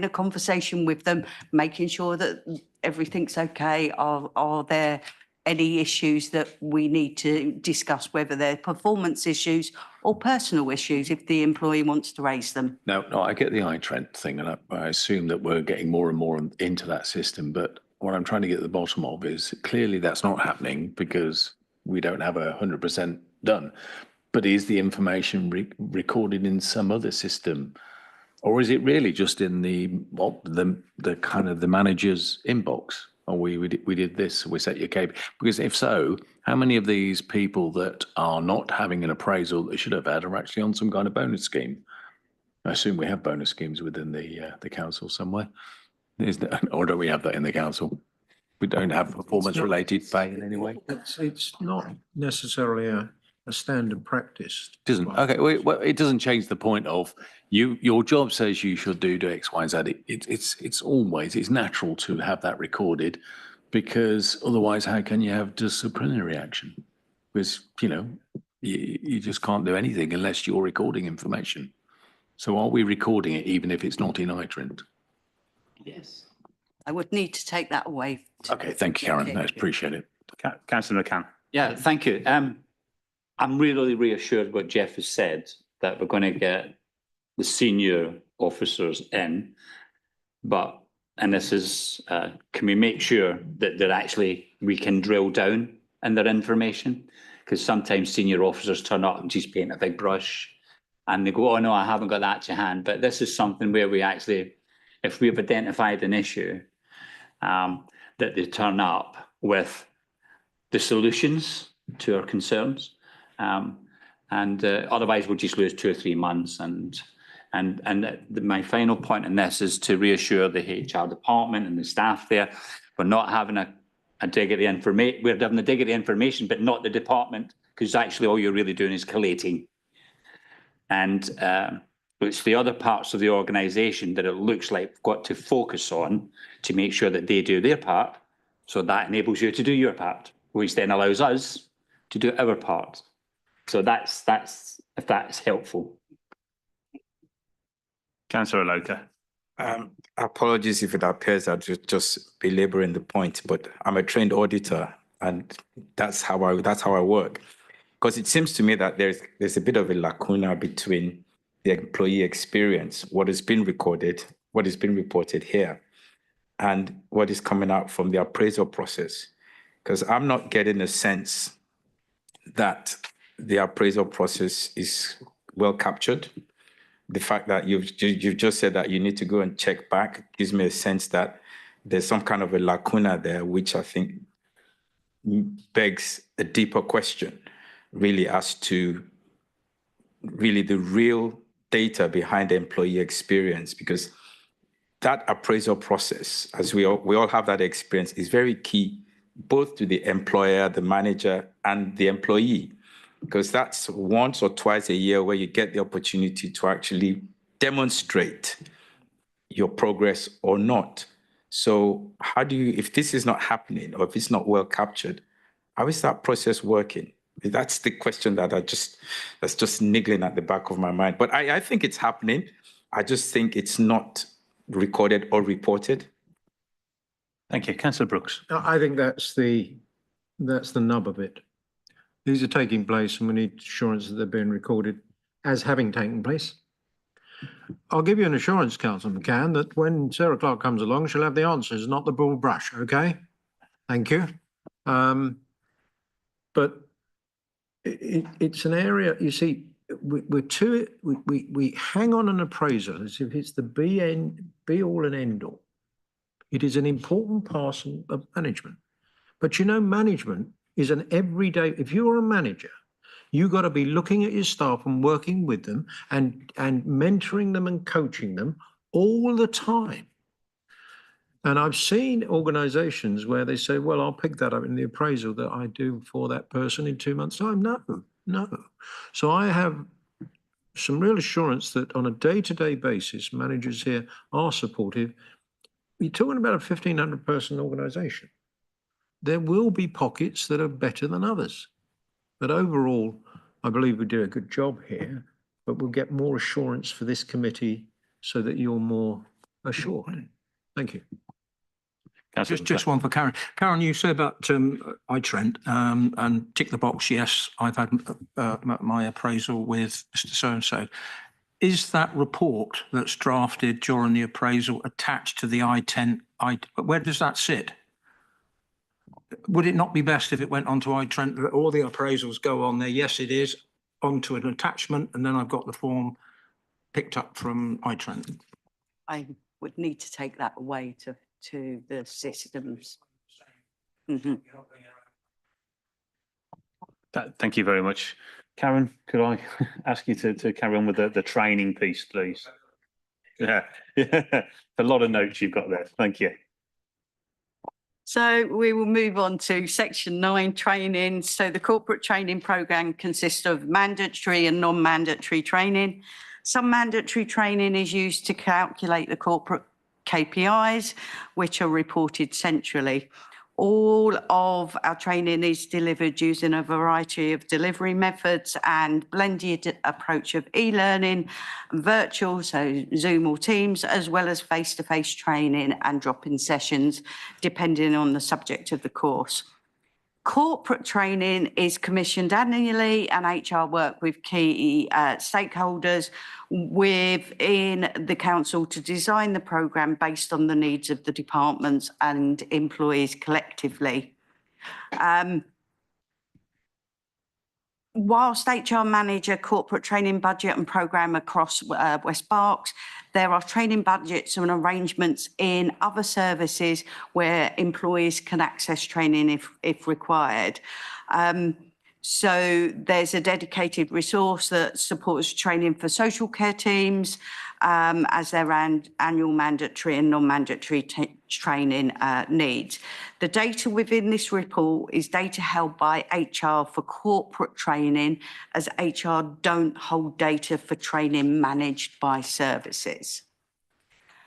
[SPEAKER 5] a conversation with them, making sure that everything's okay. Are there any issues that we need to discuss, whether they're performance issues or personal issues, if the employee wants to raise them?
[SPEAKER 4] No, I get the iTrent thing, and I assume that we're getting more and more into that system. But what I'm trying to get to the bottom of is clearly that's not happening because we don't have 100% done. But is the information recorded in some other system, or is it really just in the kind of the manager's inbox? Or we did this, we set your KPI. Because if so, how many of these people that are not having an appraisal that they should have had are actually on some kind of bonus scheme? I assume we have bonus schemes within the council somewhere. Or don't we have that in the council? We don't have performance-related pay in any way?
[SPEAKER 3] It's not necessarily a standard practice.
[SPEAKER 4] Doesn't. Okay, well, it doesn't change the point of your job says you should do X, Y, and Z. It's natural to have that recorded, because otherwise how can you have disciplinary action? Because, you just can't do anything unless you're recording information. So are we recording it even if it's not in iTrent?
[SPEAKER 8] Yes.
[SPEAKER 5] I would need to take that away.
[SPEAKER 4] Okay, thank you, Karen. I appreciate it.
[SPEAKER 2] Councillor McCann.
[SPEAKER 8] Yeah, thank you. I'm really reassured what Jeff has said, that we're going to get the senior officers in, and this is, can we make sure that we can drill down in their information? Because sometimes senior officers turn up and just paint a big brush and they go, oh no, I haven't got that to hand. But this is something where we actually, if we've identified an issue, that they turn up with the solutions to our concerns. Otherwise we'll just lose 2 or 3 months. My final point in this is to reassure the HR department and the staff there, we're not having a dig at the information. We're having a dig at the information, but not the department, because actually all you're really doing is collating. And it's the other parts of the organisation that it looks like we've got to focus on to make sure that they do their part. So that enables you to do your part, which then allows us to do our part. So that's if that's helpful.
[SPEAKER 2] Councillor Aloka.
[SPEAKER 10] Apologies if it appears that you're just belaboring the point, but I'm a trained auditor, and that's how I work. Because it seems to me that there's a bit of a lacuna between the employee experience, what has been recorded, what has been reported here, and what is coming out from the appraisal process. Because I'm not getting a sense that the appraisal process is well captured. The fact that you've just said that you need to go and check back gives me a sense that there's some kind of a lacuna there, which I think begs a deeper question, really, as to really the real data behind the employee experience. Because that appraisal process, as we all have that experience, is very key, both to the employer, the manager, and the employee. Because that's once or twice a year where you get the opportunity to actually demonstrate your progress or not. So how do you, if this is not happening, or if it's not well captured, how is that process working? That's the question that's just niggling at the back of my mind. But I think it's happening. I just think it's not recorded or reported.
[SPEAKER 2] Thank you. Councillor Brooks.
[SPEAKER 3] I think that's the nub of it. These are taking place and we need assurance that they're being recorded as having taken place. I'll give you an assurance, Councillor McCann, that when Sarah Clark comes along, she'll have the answers, not the broad brush, okay? Thank you. But it's an area, you see, we hang on an appraisal as if it's the be all and end all. It is an important part of management. But you know, management is an everyday, if you're a manager, you've got to be looking at your staff and working with them and mentoring them and coaching them all the time. And I've seen organizations where they say, well, I'll pick that up in the appraisal that I do for that person in 2 months' time. No. So I have some real assurance that on a day-to-day basis, managers here are supportive. You're talking about a 1,500 person organization. There will be pockets that are better than others. But overall, I believe we do a good job here, but we'll get more assurance for this committee so that you're more assured. Thank you.
[SPEAKER 6] Just one for Karen. Karen, you say about iTrent and tick the box, yes, I've had my appraisal with Mr. So-and-so. Is that report that's drafted during the appraisal attached to the iTrent? Where does that sit? Would it not be best if it went onto iTrent, that all the appraisals go on there? Yes, it is, onto an attachment, and then I've got the form picked up from iTrent.
[SPEAKER 5] I would need to take that away to the systems. Mm-hmm.
[SPEAKER 2] Thank you very much. Karen, could I ask you to carry on with the training piece, please? Yeah, a lot of notes you've got there. Thank you.
[SPEAKER 5] So we will move on to section 9, training. So the corporate training programme consists of mandatory and non-mandatory training. Some mandatory training is used to calculate the corporate KPIs, which are reported centrally. All of our training is delivered using a variety of delivery methods and blended approach of e-learning, virtual, so Zoom or Teams, as well as face-to-face training and drop-in sessions, depending on the subject of the course. Corporate training is commissioned annually and HR work with key stakeholders within the council to design the programme based on the needs of the departments and employees collectively. Whilst HR manage a corporate training budget and programme across West Berks, there are training budgets and arrangements in other services where employees can access training if required. So there's a dedicated resource that supports training for social care teams as their annual mandatory and non-mandatory training needs. The data within this report is data held by HR for corporate training, as HR don't hold data for training managed by services.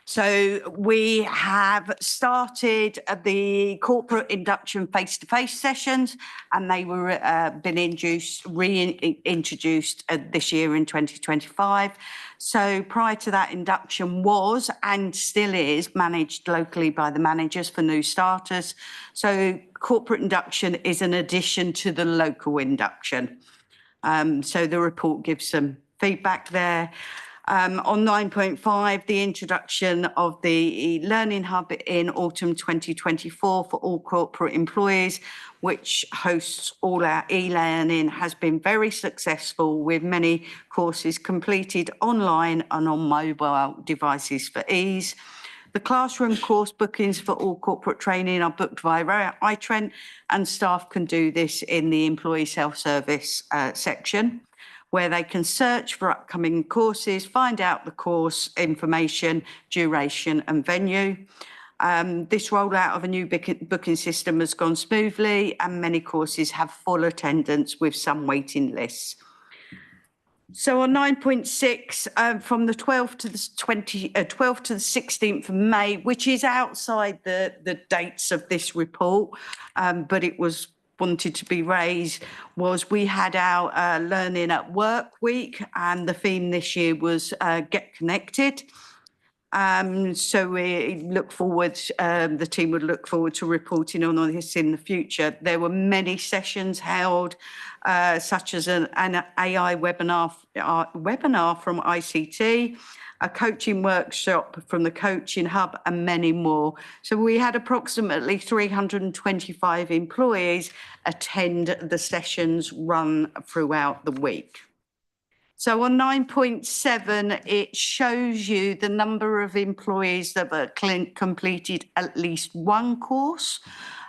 [SPEAKER 5] So we have started the corporate induction face-to-face sessions, and they were reintroduced this year in 2025. So prior to that, induction was and still is managed locally by the managers for new starters. So corporate induction is an addition to the local induction. So the report gives some feedback there. On 9.5, the introduction of the Learning Hub in autumn 2024 for all corporate employees, which hosts all our e-learning, has been very successful, with many courses completed online and on mobile devices for ease. The classroom course bookings for all corporate training are booked via iTrent, and staff can do this in the employee self-service section, where they can search for upcoming courses, find out the course information, duration and venue. This rollout of a new booking system has gone smoothly, and many courses have full attendance with some waiting lists. So on 9.6, from the 12th to the 12th to the 16th of May, which is outside the dates of this report, but it was wanted to be raised, was we had our Learning at Work week, and the theme this year was Get Connected. So we look forward, the team would look forward to reporting on this in the future. There were many sessions held, such as an AI webinar from ICT, a coaching workshop from the Coaching Hub, and many more. So we had approximately 325 employees attend the sessions run throughout the week. So on 9.7, it shows you the number of employees that have completed at least one course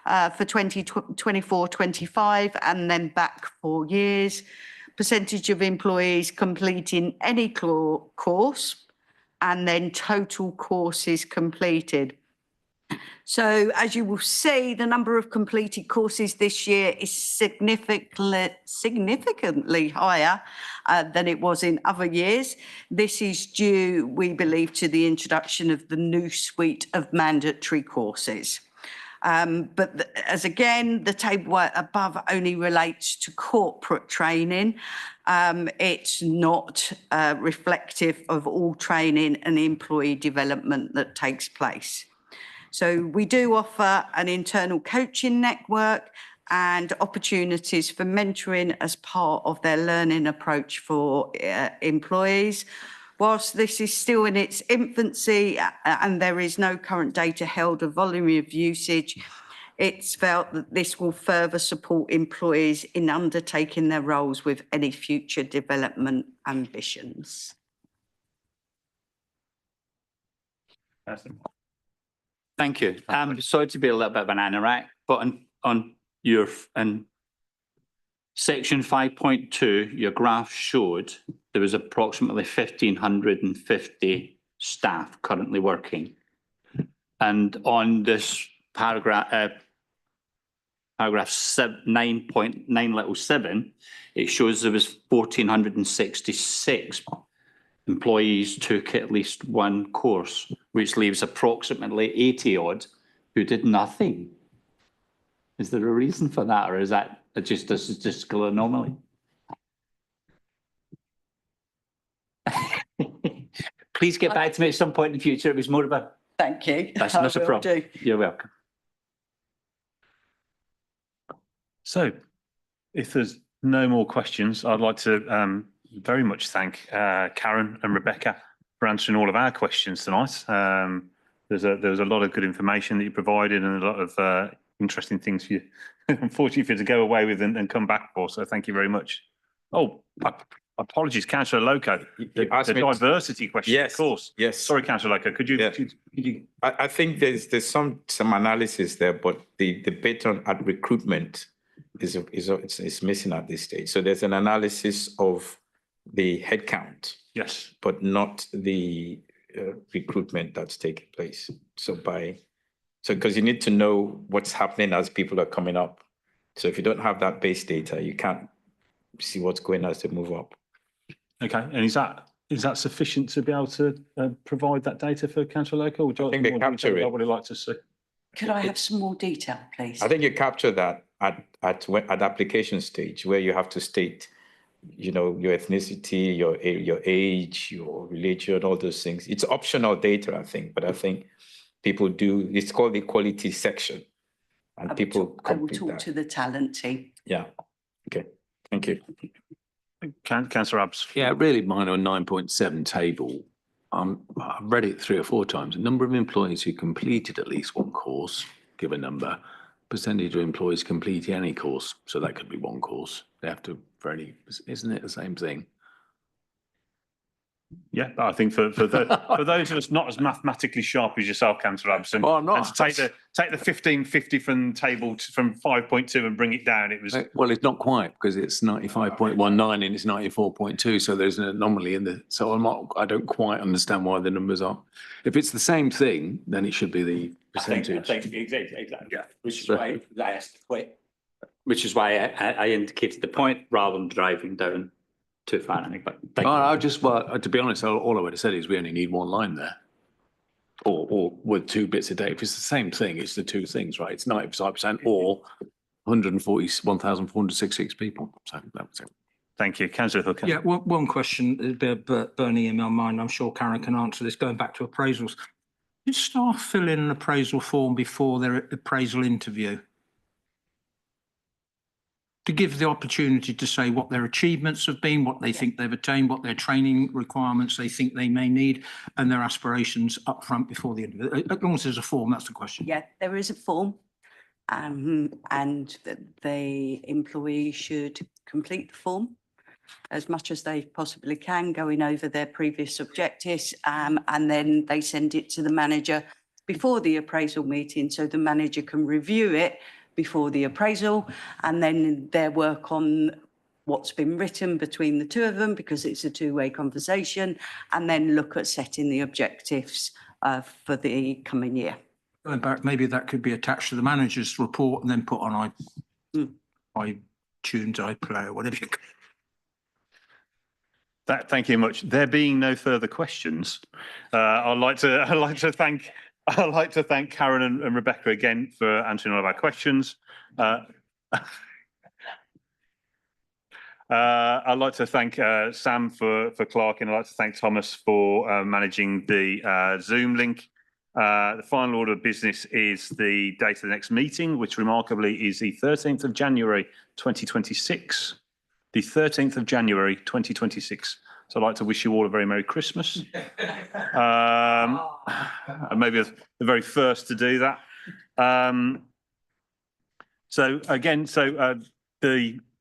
[SPEAKER 5] for 2024-25 and then back 4 years. Percentage of employees completing any course, and then total courses completed. So as you will see, the number of completed courses this year is significantly higher than it was in other years. This is due, we believe, to the introduction of the new suite of mandatory courses. But as again, the table above only relates to corporate training. It's not reflective of all training and employee development that takes place. So we do offer an internal coaching network and opportunities for mentoring as part of their learning approach for employees. Whilst this is still in its infancy and there is no current data held of volume of usage, it's felt that this will further support employees in undertaking their roles with any future development ambitions.
[SPEAKER 8] Thank you. Sorry to be a little bit of an anorak, but on your section 5.2, your graph showed there was approximately 1,550 staff currently working. And on this paragraph 9.9 it shows there was 1,466 employees took at least one course, which leaves approximately 80 odd who did nothing. Is there a reason for that, or is that just a statistical anomaly? Please get back to me at some point in the future. It was more of a...
[SPEAKER 5] Thank you.
[SPEAKER 8] That's not a problem. You're welcome.
[SPEAKER 2] So if there's no more questions, I'd like to very much thank Karen and Rebecca for answering all of our questions tonight. There was a lot of good information that you provided and a lot of interesting things for you, unfortunately, for you to go away with and come back for. So thank you very much. Oh, apologies, Councillor Loco. The diversity question,
[SPEAKER 10] yes,
[SPEAKER 2] of course.
[SPEAKER 10] Yes.
[SPEAKER 2] Sorry, Councillor Loco. Could you?
[SPEAKER 10] I think there's some analysis there, but the bit at recruitment is missing at this stage. So there's an analysis of the headcount.
[SPEAKER 2] Yes.
[SPEAKER 10] But not the recruitment that's taking place. So because you need to know what's happening as people are coming up. So if you don't have that base data, you can't see what's going on as they move up.
[SPEAKER 2] Okay, and is that sufficient to be able to provide that data for Councillor Loco?
[SPEAKER 10] I think they capture it.
[SPEAKER 2] I would like to see.
[SPEAKER 5] Could I have some more detail, please?
[SPEAKER 10] I think you capture that at application stage, where you have to state, you know, your ethnicity, your age, your religion, all those things. It's optional data, I think, but I think people do. It's called the quality section, and I will talk
[SPEAKER 5] to the talent team.
[SPEAKER 10] Yeah. Okay. Thank you.
[SPEAKER 2] Councillor Abbs.
[SPEAKER 4] Yeah, really minor on 9.7 table. I've read it 3 or 4 times. The number of employees who completed at least one course, give a number, percentage of employees completing any course. So that could be one course. They have to, isn't it the same thing?
[SPEAKER 2] Yeah, but I think for those of us not as mathematically sharp as yourself, Councillor Abson,
[SPEAKER 4] I'm not.
[SPEAKER 2] And to take the 1550 from table from 5.2 and bring it down, it was
[SPEAKER 4] well, it's not quite, because it's 95.19 and it's 94.2, so there's an anomaly in the. So I don't quite understand why the numbers are. If it's the same thing, then it should be the percentage.
[SPEAKER 8] Exactly. Yeah. Which is why I asked the point. Which is why I indicated the point rather than driving down too far. I think, but
[SPEAKER 4] to be honest, all I would have said is we only need one line there, or with 2 bits a day. If it's the same thing, it's the 2 things, right? It's 95% or 141,466 people. So that was it.
[SPEAKER 2] Thank you. Councillor Hooker.
[SPEAKER 6] Yeah, one question, a bit burning in my mind. I'm sure Karen can answer this, going back to appraisals. Did staff fill in an appraisal form before their appraisal interview? To give the opportunity to say what their achievements have been, what they think they've attained, what their training requirements they think they may need, and their aspirations up front before the interview. As long as there's a form, that's the question.
[SPEAKER 5] Yeah, there is a form. And the employee should complete the form as much as they possibly can, going over their previous objectives, and then they send it to the manager before the appraisal meeting, so the manager can review it before the appraisal, and then their work on what's been written between the two of them, because it's a two-way conversation, and then look at setting the objectives for the coming year.
[SPEAKER 6] Going back, maybe that could be attached to the manager's report and then put on iTunes, iPlayer, whatever you call it.
[SPEAKER 2] Thank you much. There being no further questions, I'd like to thank Karen and Rebecca again for answering all of our questions. I'd like to thank Sam for clerking. I'd like to thank Thomas for managing the Zoom link. The final order of business is the date of the next meeting, which remarkably is the 13th of January 2026. The 13th of January 2026. So I'd like to wish you all a very Merry Christmas. And maybe the very first to do that.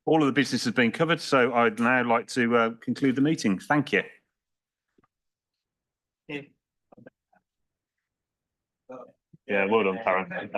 [SPEAKER 2] All of the business has been covered, so I'd now like to conclude the meeting. Thank you. Yeah, well done, Karen.